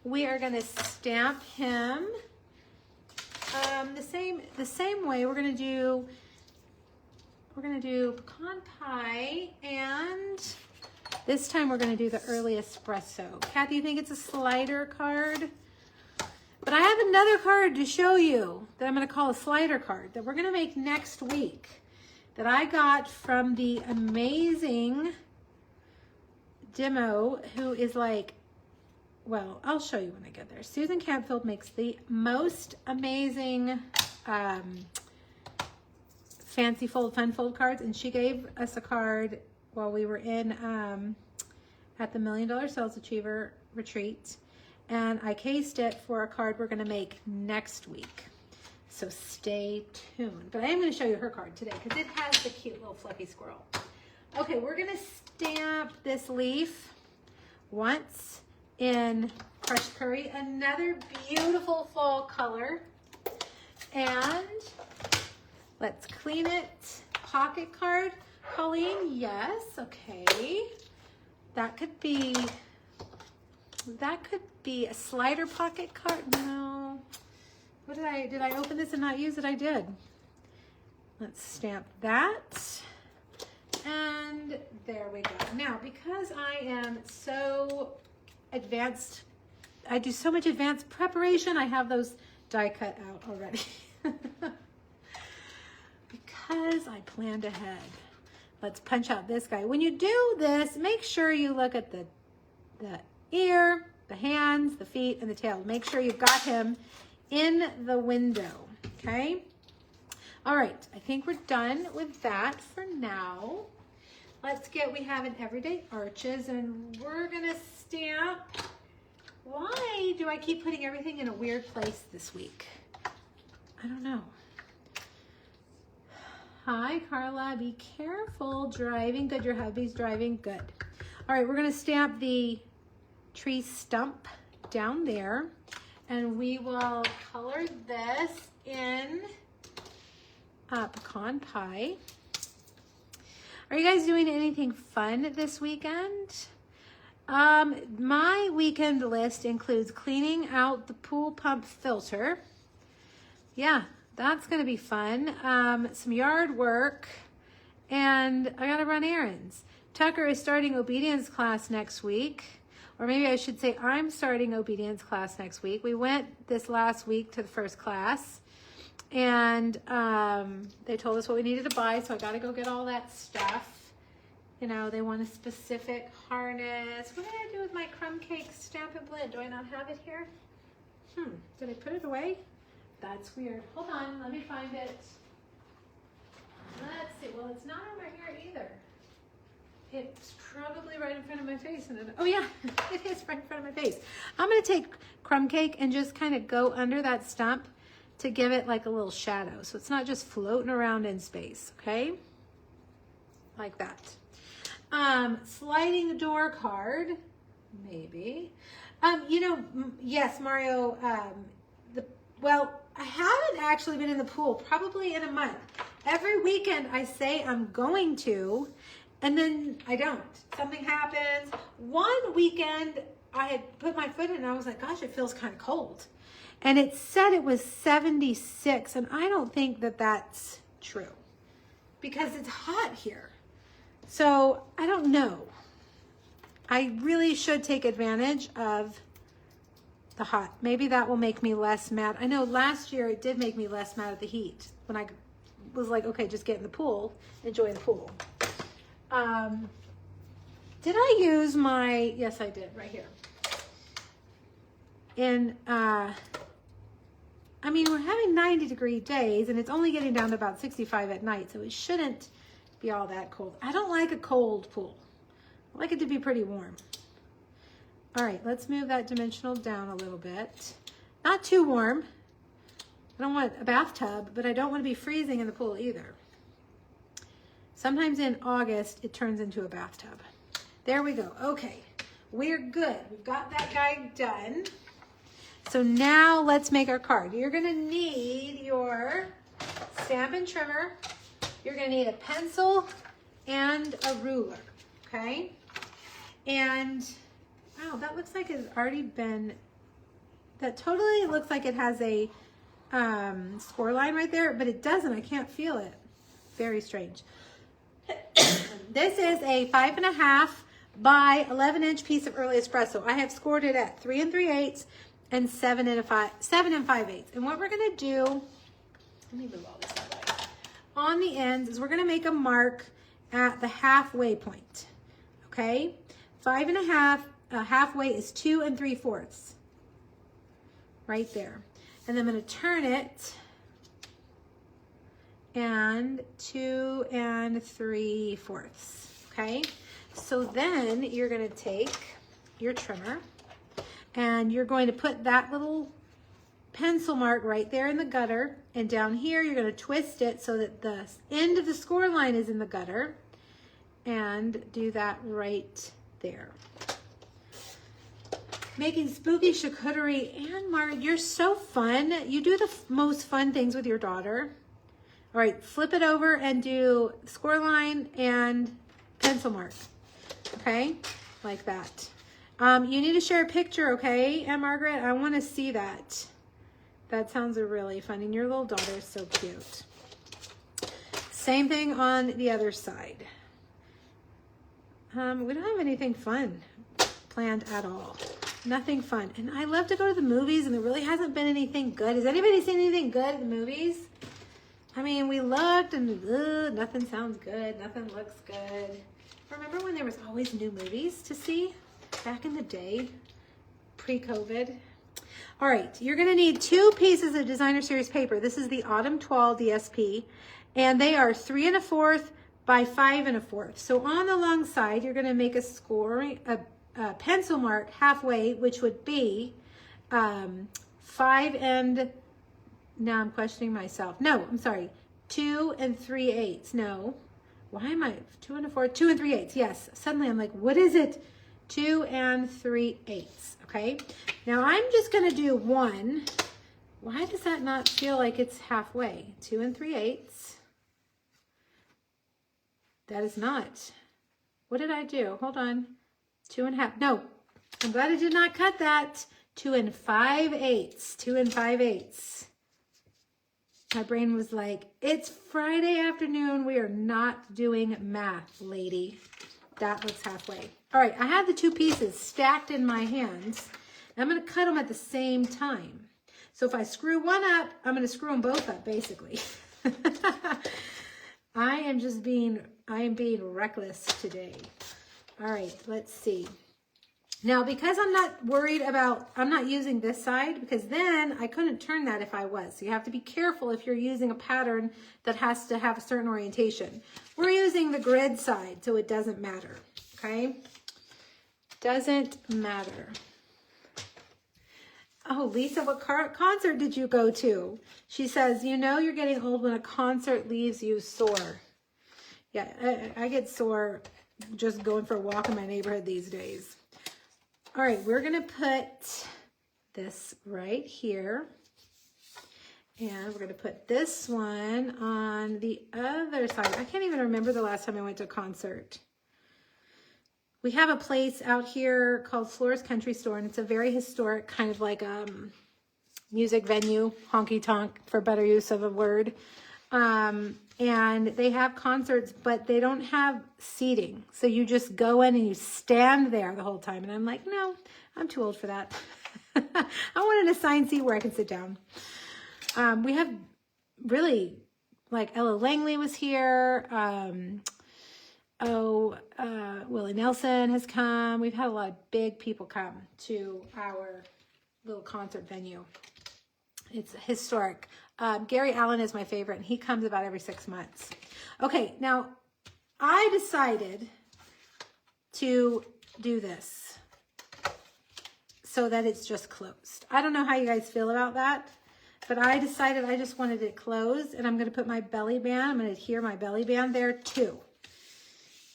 we are going to stamp him the same way. We're going to do pecan pie, and this time we're going to do the early espresso. Kathy, you think it's a slider card? But I have another card to show you that I'm going to call a slider card that we're going to make next week, that I got from the amazing demo, who is like, well, I'll show you when I get there. Susan Campfield makes the most amazing fancy fun fold cards, and she gave us a card while we were in at the $1 Million Sales Achiever retreat, and I cased it for a card we're going to make next week. So stay tuned. But I am going to show you her card today because it has the cute little fluffy squirrel. Okay, we're going to stamp this leaf once in Crushed Curry, another beautiful fall color. And let's clean it. Pocket card. Colleen, yes, okay. That could be a slider pocket card. No. What did I open this and not use it? I did. Let's stamp that. And there we go. Now, because I am so advanced, I do so much advanced preparation, I have those die cut out already. Because I planned ahead. Let's punch out this guy. When you do this, make sure you look at the ear, the hands, the feet, and the tail. Make sure you've got him in the window, okay? All right, I think we're done with that for now. We have an everyday arches, and we're gonna stamp. Why do I keep putting everything in a weird place this week? I don't know. Hi, Carla, be careful driving. Good, your hubby's driving, good. All right, we're gonna stamp the tree stump down there, and we will color this in pecan pie. Are you guys doing anything fun this weekend? My weekend list includes cleaning out the pool pump filter. Yeah, that's gonna be fun. Some yard work, and I gotta run errands. Tucker is starting obedience class next week, or maybe I should say I'm starting obedience class next week. We went this last week to the first class, and they told us what we needed to buy, so I gotta go get all that stuff. You know, they want a specific harness. What did I do with my crumb cake stamp and blend? Do I not have it here? Did I put it away? That's weird. Hold on, let me find it. Let's see. Well, it's not over here either. It's probably right in front of my face. Oh yeah, it is right in front of my face. I'm gonna take crumb cake and just kind of go under that stump to give it like a little shadow. So it's not just floating around in space, okay? Like that. Sliding door card, maybe. You know, yes, Mario, well, I haven't actually been in the pool probably in a month. Every weekend I say I'm going to, and then I don't. Something happens. One weekend I had put my foot in and I was like, gosh, it feels kind of cold. And it said it was 76, and I don't think that that's true because it's hot here. So I don't know. I really should take advantage of the hot. Maybe that will make me less mad. I know last year it did make me less mad at the heat when I was like, okay, just get in the pool, enjoy the pool. Did I use my, yes I did, right here. And I mean, we're having 90-degree days and it's only getting down to about 65 at night, so it shouldn't be all that cold. I don't like a cold pool. I like it to be pretty warm. All right, let's move that dimensional down a little bit. Not too warm. I don't want a bathtub, but I don't want to be freezing in the pool either. Sometimes in August, it turns into a bathtub. There we go. Okay, we're good. We've got that guy done. So now let's make our card. You're gonna need your stamp and trimmer. You're gonna need a pencil and a ruler, okay? And wow, that looks like it's already been, that totally looks like it has a score line right there, but it doesn't. I can't feel it. Very strange. This is a 5.5 by 11-inch piece of early espresso. I have scored it at 3 3/8 and 7 5/8. And what we're gonna do, let me move all this out of the way. On the ends is we're gonna make a mark at the halfway point. Okay, 5.5. Halfway is 2 3/4. Right there. And then I'm going to turn it and 2 3/4. Okay. So then you're going to take your trimmer and you're going to put that little pencil mark right there in the gutter, and down here you're going to twist it so that the end of the score line is in the gutter, and do that right there. Making spooky charcuterie. And Margaret, you're so fun. You do the most fun things with your daughter. All right, flip it over and do score line and pencil mark. Okay, like that. You need to share a picture, okay? And Margaret, I want to see that. That sounds really fun. And your little daughter is so cute. Same thing on the other side. We don't have anything fun planned at all. Nothing fun. And I love to go to the movies, and there really hasn't been anything good. Has anybody seen anything good at the movies? I mean, we looked and nothing sounds good. Nothing looks good. Remember when there was always new movies to see back in the day, pre-COVID? All right, you're gonna need 2 pieces of designer series paper. This is the Autumn 12 DSP, and they are 3 1/4 by 5 1/4. So on the long side, you're gonna make a pencil mark halfway, which would be 5 and, now I'm questioning myself. No, I'm sorry, 2 3/8. No, why am I 2 1/4? 2 3/8. Yes. Suddenly I'm like, what is it? 2 3/8. Okay. Now I'm just gonna do 1. Why does that not feel like it's halfway? 2 3/8. That is not. What did I do? Hold on. 2 1/2. No, I'm glad I did not cut that. 2 5/8. 2 5/8. My brain was like, it's Friday afternoon. We are not doing math, lady. That looks halfway. All right, I have the 2 pieces stacked in my hands. I'm going to cut them at the same time. So if I screw one up, I'm going to screw them both up, basically. I am being reckless today. All right, let's see. Now, because I'm not using this side, because then I couldn't turn that if I was. So you have to be careful if you're using a pattern that has to have a certain orientation. We're using the grid side, so it doesn't matter, okay? Doesn't matter. Oh, Lisa, what concert did you go to? She says, you know you're getting old when a concert leaves you sore. Yeah, I get sore just going for a walk in my neighborhood these days. All right, we're gonna put this right here. And we're gonna put this one on the other side. I can't even remember the last time I went to a concert. We have a place out here called Flora's Country Store, and it's a very historic kind of like music venue, honky tonk for better use of a word. And they have concerts, but they don't have seating. So you just go in and you stand there the whole time. And I'm like, no, I'm too old for that. I want an assigned seat where I can sit down. We have really, like Ella Langley was here. Willie Nelson has come. We've had a lot of big people come to our little concert venue. It's historic. Gary Allen is my favorite, and he comes about every 6 months. Okay, now I decided to do this so that it's just closed. I don't know how you guys feel about that, but I decided I just wanted it closed, and I'm going to put my belly band. I'm going to adhere my belly band there too.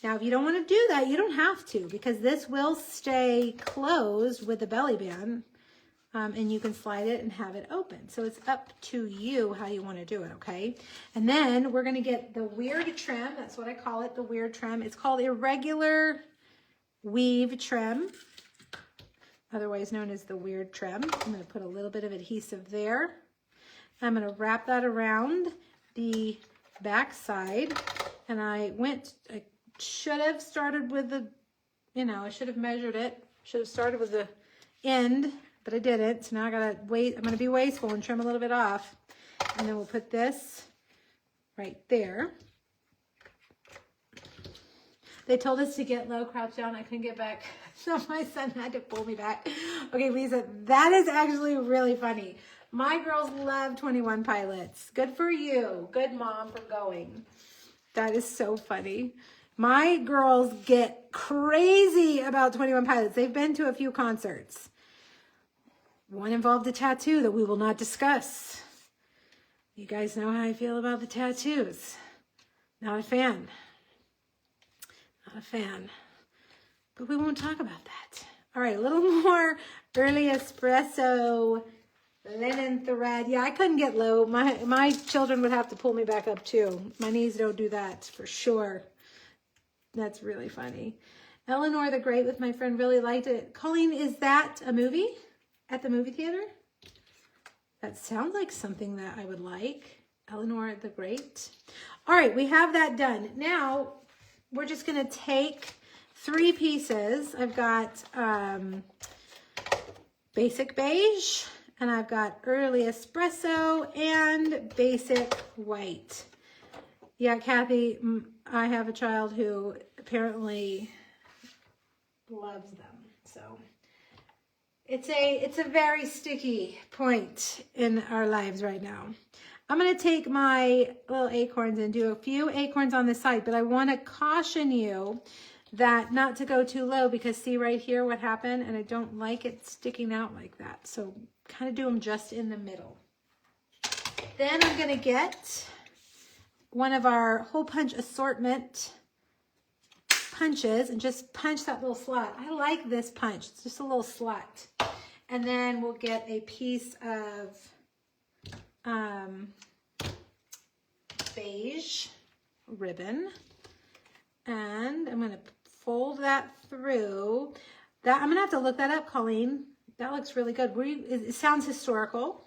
Now, if you don't want to do that, you don't have to, because this will stay closed with the belly band. And you can slide it and have it open. So it's up to you how you want to do it, okay? And then we're going to get the weird trim. That's what I call it, the weird trim. It's called irregular weave trim, otherwise known as the weird trim. I'm going to put a little bit of adhesive there. I'm going to wrap that around the back side. And I should have started with the, I should have measured it. Should have started with the end, but I didn't. So now I gotta wait. I'm gonna be wasteful and trim a little bit off. And then we'll put this right there. They told us to get low, crouch down. I couldn't get back. So my son had to pull me back. Okay, Lisa, that is actually really funny. My girls love 21 Pilots. Good for you. Good mom for going. That is so funny. My girls get crazy about 21 Pilots. They've been to a few concerts. One involved a tattoo that we will not discuss. You guys know how I feel about the tattoos. Not a fan. Not a fan. But we won't talk about that. All right, a little more early espresso linen thread. Yeah, I couldn't get low. My children would have to pull me back up too. My knees don't do that for sure. That's really funny. Eleanor the Great with my friend really liked it. Colleen, is that a movie at the movie theater? That sounds like something that I would like. Eleanor the Great. All right, we have that done. Now, we're just going to take 3 pieces. I've got basic beige, and I've got early espresso and basic white. Yeah, Kathy, I have a child who apparently loves them. So it's a very sticky point in our lives right now. I'm going to take my little acorns and do a few acorns on the side, but I want to caution you that not to go too low, because see right here what happened, and I don't like it sticking out like that. So kind of do them just in the middle. Then I'm going to get one of our hole punch assortment punches and just punch that little slot. I like this punch. It's just a little slot. And then we'll get a piece of beige ribbon, and I'm going to fold that through. That I'm going to have to look that up, Colleen. That looks really good. It sounds historical.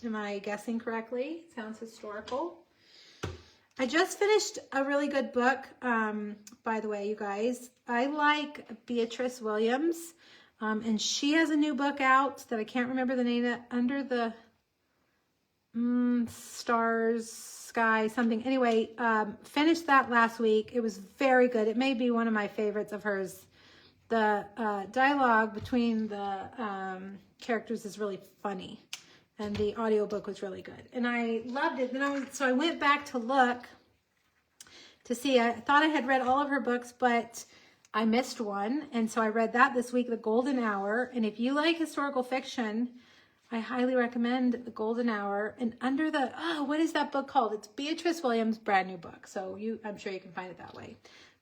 Am I guessing correctly? It sounds historical. I just finished a really good book, by the way, you guys. I like Beatrice Williams, and she has a new book out that I can't remember the name of, Under the Stars, Sky, something. Anyway, finished that last week. It was very good. It may be one of my favorites of hers. The dialogue between the characters is really funny, and the audiobook was really good, and I loved it. Then so I went back to look to see. I thought I had read all of her books, but I missed one, and so I read that this week, The Golden Hour. And if you like historical fiction, I highly recommend The Golden Hour. And Under the, what is that book called? It's Beatrice Williams' brand new book. So I'm sure you can find it that way.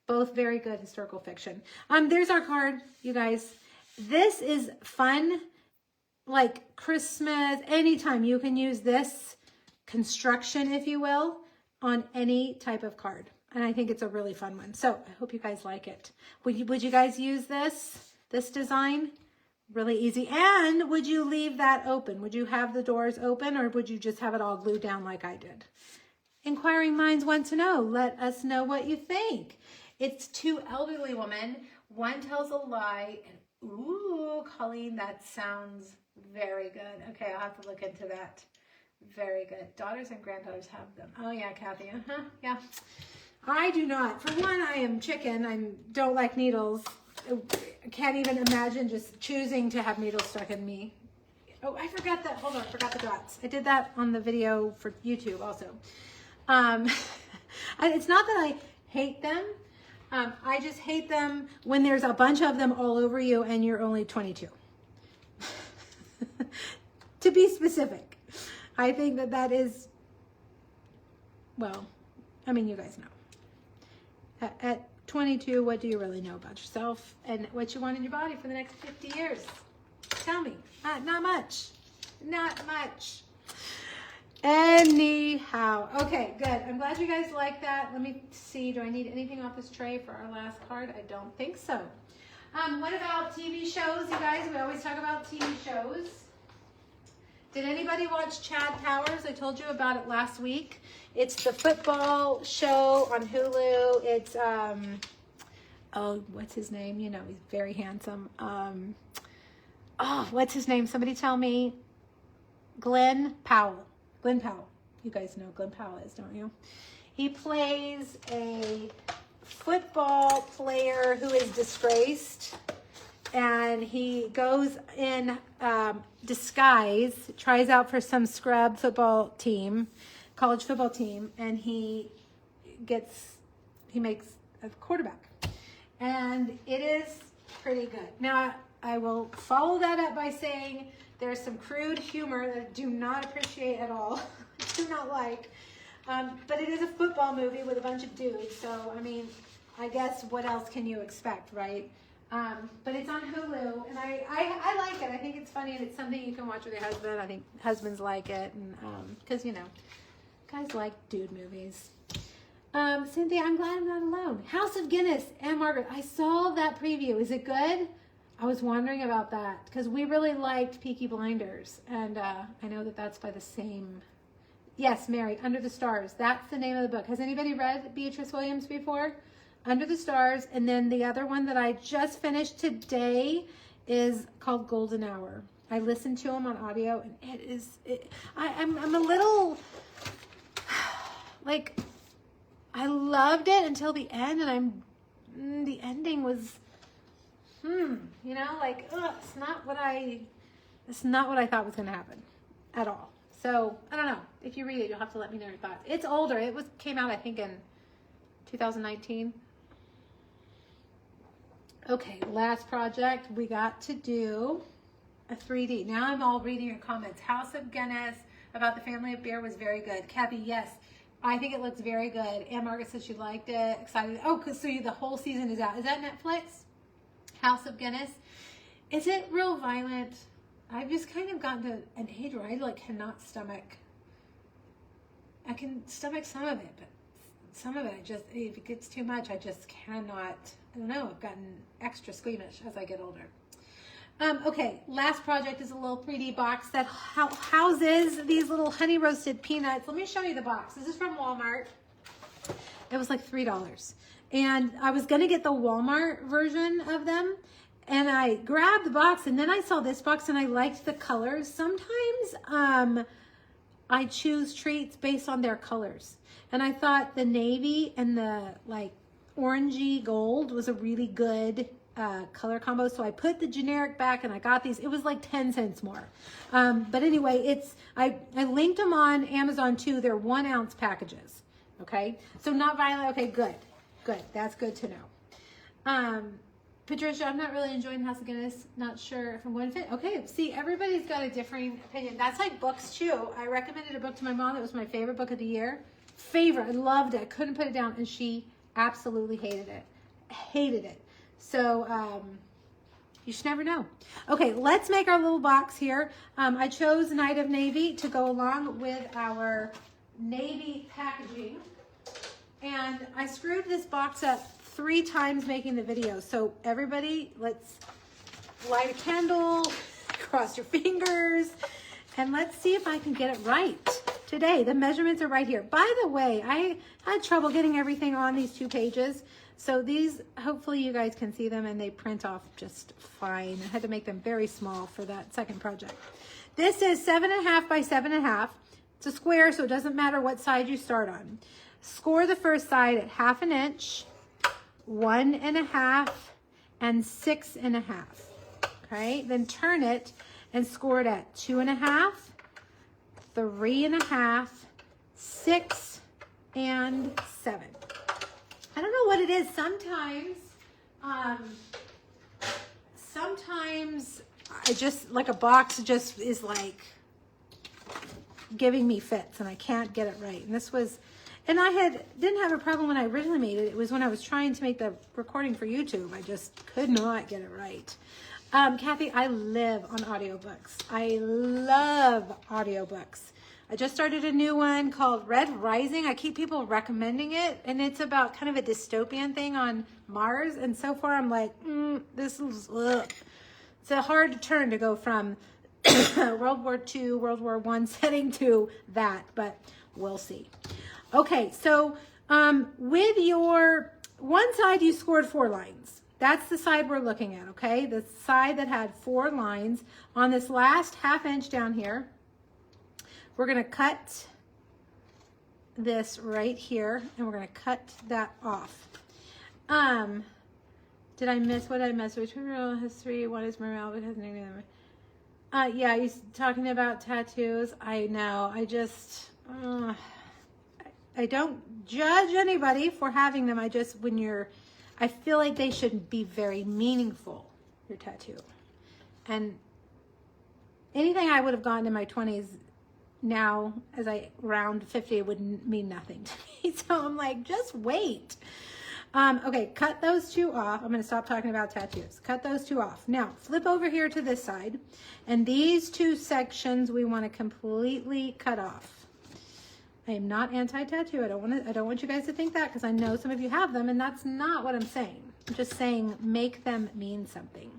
Both very good historical fiction. There's our card, you guys. This is fun, like Christmas, anytime you can use this construction, if you will, on any type of card. And I think it's a really fun one. So I hope you guys like it. Would you guys use this design? Really easy. And would you leave that open? Would you have the doors open, or would you just have it all glued down like I did? Inquiring minds want to know. Let us know what you think. It's two elderly women. One tells a lie. And ooh, Colleen, that sounds very good. Okay, I'll have to look into that. Very good. Daughters and granddaughters have them. Oh yeah, Kathy. Yeah. I do not. For one, I am chicken. I don't like needles. I can't even imagine just choosing to have needles stuck in me. Oh, I forgot that. Hold on, I forgot the dots. I did that on the video for YouTube also. It's not that I hate them. I just hate them when there's a bunch of them all over you and you're only 22. To be specific. I think that is, well, I mean, you guys know. At 22, what do you really know about yourself and what you want in your body for the next 50 years? Tell me. Not much. Not much. Anyhow. Okay, good. I'm glad you guys like that. Let me see. Do I need anything off this tray for our last card? I don't think so. What about TV shows, you guys? We always talk about TV shows. Did anybody watch Chad Towers? I told you about it last week. It's the football show on Hulu. It's, oh, what's his name? You know, he's very handsome. What's his name? Somebody tell me. Glenn Powell. Glenn Powell. You guys know who Glenn Powell is, don't you? He plays a football player who is disgraced. And he goes in disguise, tries out for some scrub football team, college football team, and he makes a quarterback. And it is pretty good. Now, I will follow that up by saying there's some crude humor that I do not appreciate at all, do not like. But it is a football movie with a bunch of dudes, so, I mean, I guess what else can you expect, right? But it's on Hulu, and I like it. I think it's funny, and it's something you can watch with your husband. I think husbands like it, and because, you know, guys like dude movies. Cynthia, I'm glad I'm not alone. House of Guinness and Margaret. I saw that preview. Is it good? I was wondering about that, because we really liked Peaky Blinders, and I know that's by the same... Yes, Mary, Under the Stars. That's the name of the book. Has anybody read Beatrice Williams before? Under the Stars, and then the other one that I just finished today is called Golden Hour. I listened to them on audio, and I'm a little, like, I loved it until the end, and the ending was, you know, like, it's not what I thought was going to happen at all. So, I don't know. If you read it, you'll have to let me know your thoughts. It's older. It came out, I think, in 2019. Okay, last project. We got to do a 3D. Now I'm all reading your comments. House of Guinness about the family of beer was very good. Kathy, yes. I think it looks very good. And Margaret said she liked it. Excited. Oh, so the whole season is out. Is that Netflix? House of Guinness. Is it real violent? I've just kind of gotten to an age where I cannot stomach. I can stomach some of it, but some of it if it gets too much, I just cannot. I don't know. I've gotten extra squeamish as I get older. Okay, last project is a little 3D box that houses these little honey roasted peanuts. Let me show you the box. This is from Walmart. It was like $3. And I was going to get the Walmart version of them. And I grabbed the box, and then I saw this box, and I liked the colors. Sometimes I choose treats based on their colors. And I thought the navy and the orangey gold was a really good color combo. So I put the generic back, and I got these. It was like 10 cents more. But anyway, I linked them on Amazon too. They're 1 ounce packages. Okay. So not violent. Okay, good. Good. That's good to know. Patricia, I'm not really enjoying House of Guinness. Not sure if I'm going to fit. Okay, see, everybody's got a differing opinion. That's like books too. I recommended a book to my mom that was my favorite book of the year. Favorite. I loved it. I couldn't put it down, and she absolutely hated it. Hated it. So you should never know. Okay, let's make our little box here. I chose Night of Navy to go along with our navy packaging. And I screwed this box up 3 times making the video. So everybody, let's light a candle, cross your fingers, and let's see if I can get it right today. The measurements are right here. By the way, I had trouble getting everything on these 2 pages. So these, hopefully you guys can see them, and they print off just fine. I had to make them very small for that second project. This is 7.5 by 7.5. It's a square, so it doesn't matter what side you start on. Score the first side at 1/2 inch. 1.5 and 6.5. Okay, then turn it and score it at 2.5, 3.5, 6, and 7. I don't know what it is. Sometimes I just a box just is giving me fits, and I can't get it right. And this was. And I didn't have a problem when I originally made it. It was when I was trying to make the recording for YouTube. I just could not get it right. Kathy, I live on audiobooks. I love audiobooks. I just started a new one called Red Rising. I keep people recommending it, and it's about kind of a dystopian thing on Mars. And so far I'm like, this is, ugh. It's a hard turn to go from World War II, World War I setting to that, but we'll see. Okay, so with your one side, you scored 4 lines. That's the side we're looking at, okay? The side that had 4 lines. On this last 1/2 inch down here, we're going to cut this right here, and we're going to cut that off. Did I miss what I missed? Which one has 3? One is morale because yeah, he's talking about tattoos. I know. I just... I don't judge anybody for having them. I feel like they should be very meaningful, your tattoo. And anything I would have gotten in my 20s, now as I round 50, it would mean nothing to me. So I'm like, just wait. Okay, cut those 2 off. I'm going to stop talking about tattoos. Cut those 2 off. Now, flip over here to this side. And these 2 sections we want to completely cut off. I am not anti-tattoo. I don't want you guys to think that, because I know some of you have them, and that's not what I'm saying. I'm just saying make them mean something.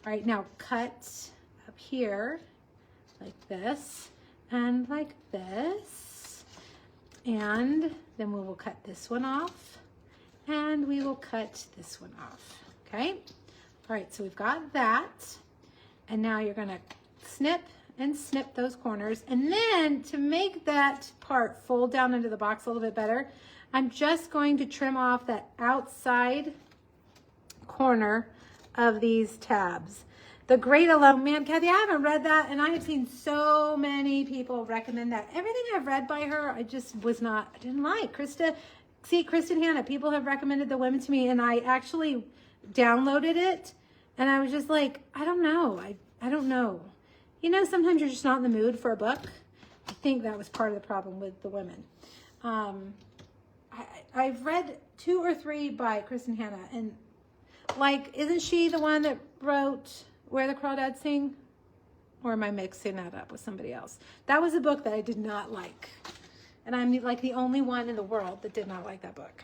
All right, now cut up here like this and like this. And then we will cut this one off, and we will cut this one off. Okay? All right, so we've got that. And now you're going to snip and snip those corners. And then to make that part fold down into the box a little bit better, I'm just going to trim off that outside corner of these tabs. The Great Alone, man, Kathy, I haven't read that, and I have seen so many people recommend that. Everything I've read by her, I didn't like. Kristen Hanna, people have recommended The Women to me, and I actually downloaded it, and I was just like, I don't know. I don't know. You know, sometimes you're just not in the mood for a book. I think that was part of the problem with The Women. I've read 2 or 3 by Kristen Hanna, and like, isn't she the one that wrote Where the Crawdads Sing? Or am I mixing that up with somebody else? That was a book that I did not like. And I'm like the only one in the world that did not like that book.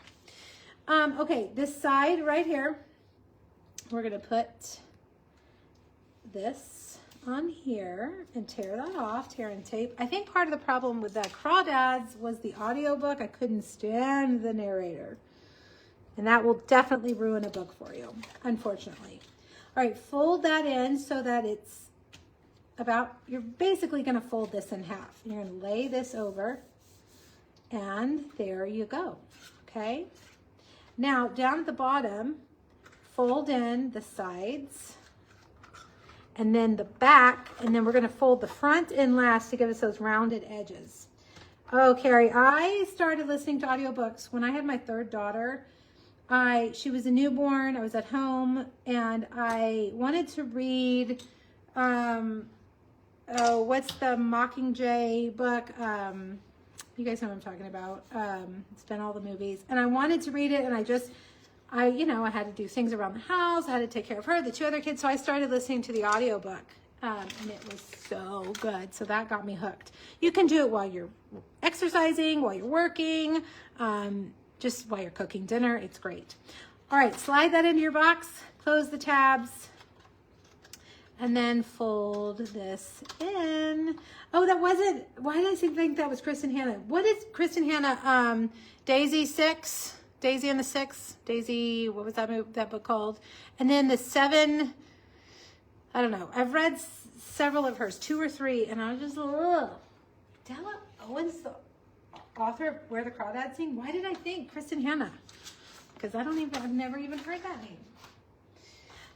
Okay, this side right here, we're gonna put this on here and tear that off, tear and tape. I think part of the problem with that Crawdads was the audiobook. I couldn't stand the narrator. And that will definitely ruin a book for you, unfortunately. All right, fold that in so that it's you're basically gonna fold this in half. You're gonna lay this over, and there you go, okay? Now, down at the bottom, fold in the sides, and then the back, and then we're gonna fold the front in last to give us those rounded edges. Oh, Carrie, I started listening to audiobooks when I had my 3rd daughter. She was a newborn, I was at home, and I wanted to read, what's the Mockingjay book? You guys know what I'm talking about. It's been all the movies. And I wanted to read it, and I had to do things around the house. I had to take care of her, the 2 other kids, so I started listening to the audiobook, and it was so good. So that got me hooked. You can do it while you're exercising, while you're working, just while you're cooking dinner. It's great. All right, slide that into your box, close the tabs, and then fold this in. Oh, why did I think that was Kristen Hanna? What is Kristen Hanna? Daisy and the Six. Daisy, what was that book called? And then the 7, I don't know. I've read several of hers, 2 or 3, and I was just, ugh. Della Owens, the author of Where the Crawdads Sing? Why did I think Kristen Hanna? Because I've never even heard that name.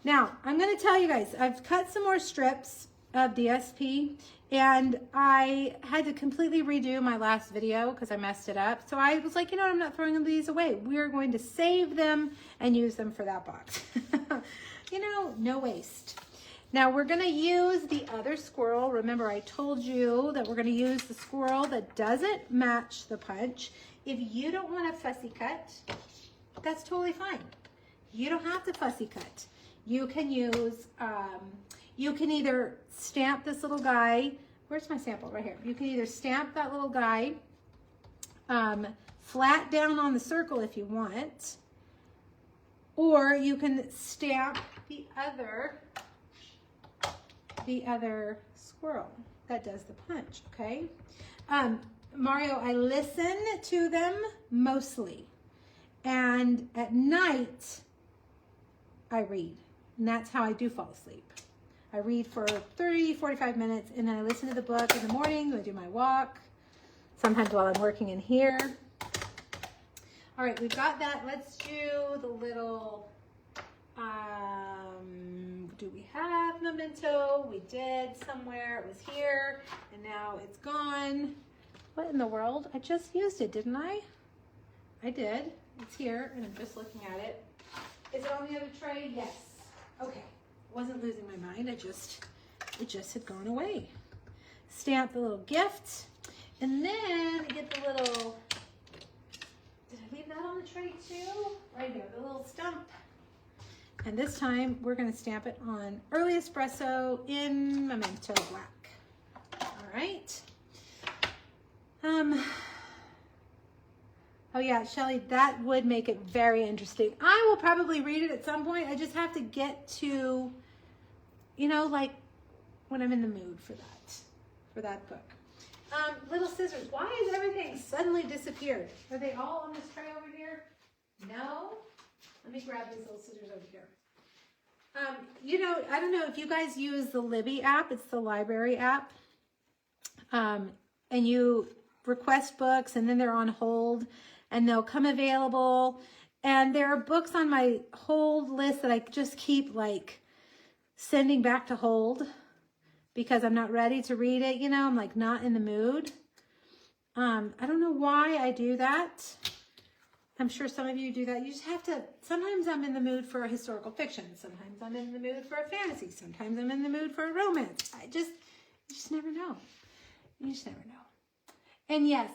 Now, I'm going to tell you guys, I've cut some more strips of DSP, and I had to completely redo my last video because I messed it up. So I was like, you know what, I'm not throwing these away. We're going to save them and use them for that box. You know, no waste. Now we're going to use the other squirrel. Remember, I told you that we're going to use the squirrel that doesn't match the punch. If you don't want a fussy cut, that's totally fine. You don't have to fussy cut. You can use, you can either stamp this little guy. Where's my sample? Right here. You can either stamp that little guy flat down on the circle if you want, or you can stamp the other squirrel that does the punch, okay? Mario, I listen to them mostly, and at night I read, and that's how I do fall asleep. I read for 30, 45 minutes, and then I listen to the book in the morning. I do my walk, sometimes while I'm working in here. All right, we've got that. Let's do the little, do we have memento? We did somewhere. It was here, and now it's gone. What in the world? I just used it, didn't I? I did. It's here, and I'm just looking at it. Is it on the other tray? Yes. Okay. Wasn't losing my mind. It just had gone away. Stamp the little gift, and then get the little, did I leave that on the tray too? Right here, the little stump. And this time we're going to stamp it on Early Espresso in Memento Black. All right. Oh yeah, Shelly, that would make it very interesting. I will probably read it at some point. I just have to get to, you know, like when I'm in the mood for that book. Little scissors. Why has everything suddenly disappeared? Are they all on this tray over here? No? Let me grab these little scissors over here. You know, I don't know if you guys use the Libby app. It's the library app. And you request books and then they're on hold and they'll come available. And there are books on my hold list that I just keep like sending back to hold because I'm not ready to read it. You know, I'm like not in the mood. I don't know why I do that. I'm sure some of you do that. You just have to, sometimes I'm in the mood for a historical fiction. Sometimes I'm in the mood for a fantasy. Sometimes I'm in the mood for a romance. You just never know. You just never know. And yes,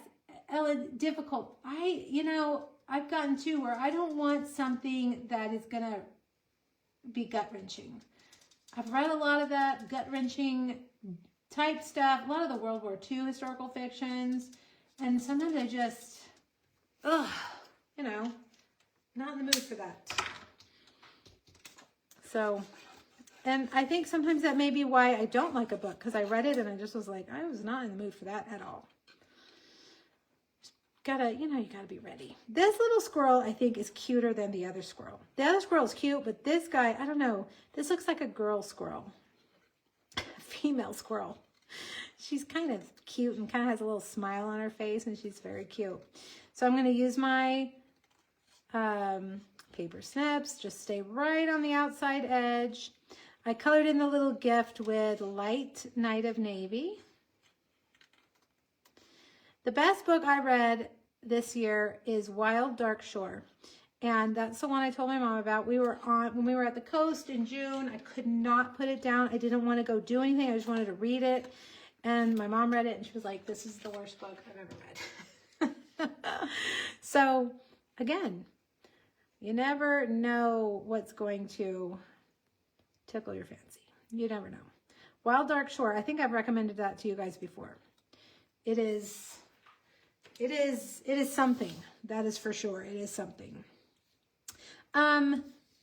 Ella, difficult. I've gotten to where I don't want something that is going to be gut-wrenching. I've read a lot of that gut-wrenching type stuff, a lot of the World War II historical fictions, and sometimes I just, not in the mood for that. So, and I think sometimes that may be why I don't like a book, because I read it and I just was like, I was not in the mood for that at all. You gotta be ready. This little squirrel, I think, is cuter than the other squirrel. The other squirrel is cute, but this guy, I don't know. This looks like a girl squirrel. Female squirrel. She's kind of cute and kind of has a little smile on her face, and she's very cute. So I'm going to use my paper snips. Just stay right on the outside edge. I colored in the little gift with light Night of Navy. The best book I read this year is Wild Dark Shore. And that's the one I told my mom about. When we were at the coast in June, I could not put it down. I didn't want to go do anything. I just wanted to read it. And my mom read it and she was like, this is the worst book I've ever read. So again, you never know what's going to tickle your fancy. You never know. Wild Dark Shore. I think I've recommended that to you guys before. It is something. That is for sure. It is something.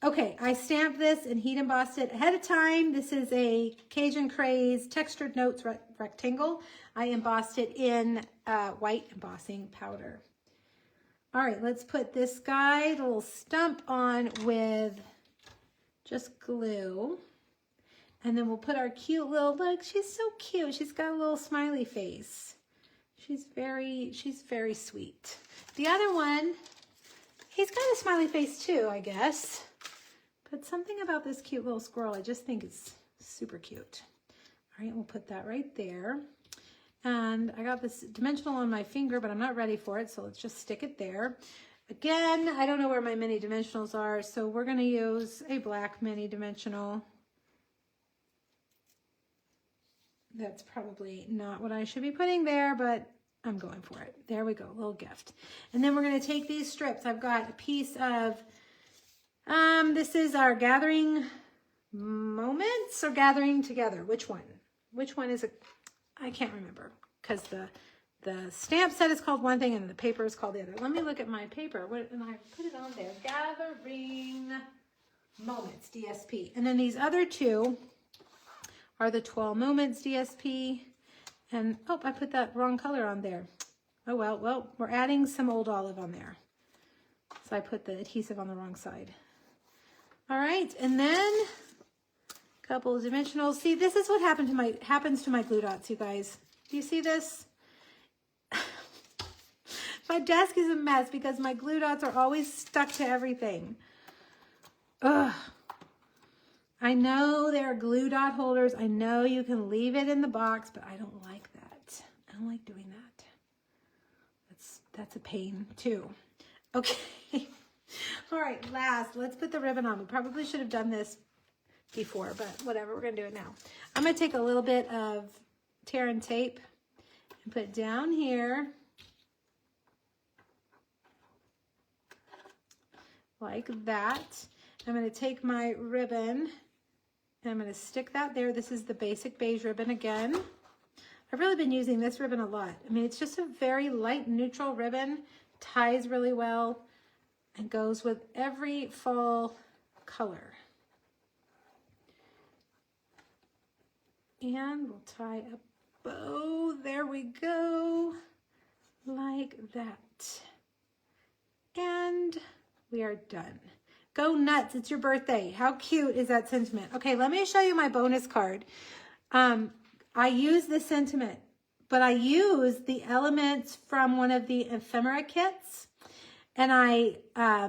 Okay, I stamped this and heat embossed it ahead of time. This is a Cajun Craze Textured Notes rectangle. I embossed it in white embossing powder. All right, let's put this guy, the little stump, on with just glue. And then we'll put our cute little, look, she's so cute. She's got a little smiley face. She's very sweet. The other one, he's got a smiley face too, I guess. But something about this cute little squirrel, I just think is super cute. All right, we'll put that right there. And I got this dimensional on my finger, but I'm not ready for it, so let's just stick it there. Again, I don't know where my mini dimensionals are, so we're gonna use a black mini dimensional. That's probably not what I should be putting there, but I'm going for it. There we go, little gift. And then we're gonna take these strips. I've got a piece of, this is our Gathering Moments or Gathering Together. Which one? Which one is it? I can't remember because the stamp set is called one thing and the paper is called the other. Let me look at my paper. And I put it on there. Gathering Moments, DSP. And then these other two are the 12 Moments DSP. And, oh, I put that wrong color on there. Oh, well, we're adding some Old Olive on there. So I put the adhesive on the wrong side. All right, and then a couple of dimensionals. See, this is what happens to my glue dots, you guys. Do you see this? My desk is a mess because my glue dots are always stuck to everything. Ugh. I know there are glue dot holders. I know you can leave it in the box, but I don't like that. I don't like doing that. That's a pain too. Okay. All right, last, let's put the ribbon on. We probably should have done this before, but whatever, we're gonna do it now. I'm gonna take a little bit of tear and tape and put it down here like that. I'm gonna take my ribbon and I'm gonna stick that there. This is the basic beige ribbon again. I've really been using this ribbon a lot. I mean, it's just a very light neutral ribbon, ties really well, and goes with every fall color. And we'll tie a bow, there we go, like that. And we are done. Go nuts. It's your birthday. How cute is that sentiment? Okay, let me show you my bonus card. I use this sentiment, but I use the elements from one of the ephemera kits. And I,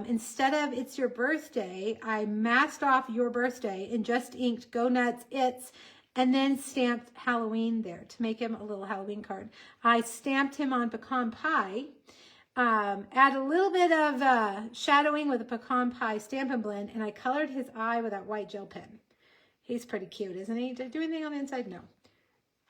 instead of it's your birthday, I masked off your birthday and just inked Go Nuts, It's, and then stamped Halloween there to make him a little Halloween card. I stamped him on pecan pie. Add a little bit of shadowing with a pecan pie Stampin' Blend, and I colored his eye with that white gel pen. He's pretty cute, isn't he? Did I do anything on the inside? No.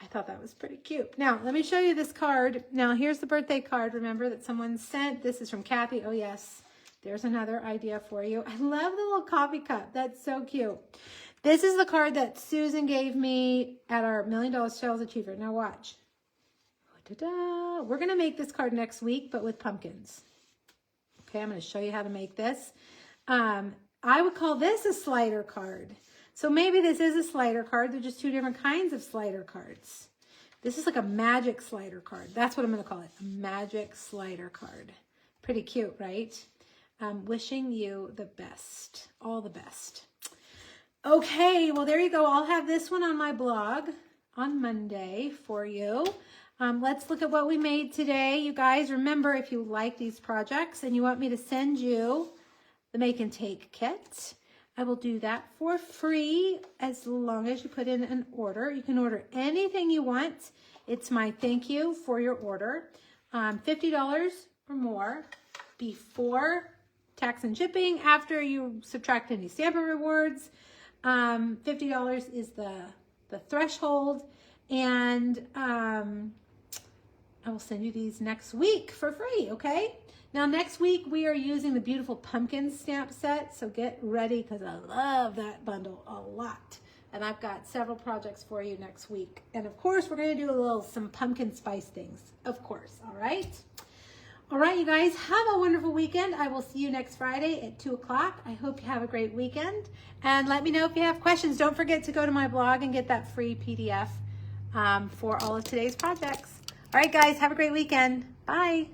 I thought that was pretty cute. Now, let me show you this card. Now, here's the birthday card, remember, that someone sent. This is from Kathy. Oh, yes. There's another idea for you. I love the little coffee cup. That's so cute. This is the card that Susan gave me at our $1 Million Sales Achiever. Now, watch. Ta-da. We're going to make this card next week, but with pumpkins. Okay, I'm going to show you how to make this. I would call this a slider card. So maybe this is a slider card. They're just two different kinds of slider cards. This is like a magic slider card. That's what I'm going to call it. A magic slider card. Pretty cute, right? Wishing you the best. All the best. Okay, well, there you go. I'll have this one on my blog on Monday for you. Let's look at what we made today. You guys, remember, if you like these projects and you want me to send you the Make and Take kit, I will do that for free as long as you put in an order. You can order anything you want. It's my thank you for your order. $50 or more before tax and shipping. After you subtract any Stampin' Rewards, $50 is the threshold. And I will send you these next week for free, okay? Now, next week, we are using the beautiful pumpkin stamp set, so get ready because I love that bundle a lot. And I've got several projects for you next week. And, of course, we're going to do some pumpkin spice things, of course, all right? All right, you guys, have a wonderful weekend. I will see you next Friday at 2 o'clock. I hope you have a great weekend. And let me know if you have questions. Don't forget to go to my blog and get that free PDF for all of today's projects. All right, guys, have a great weekend. Bye.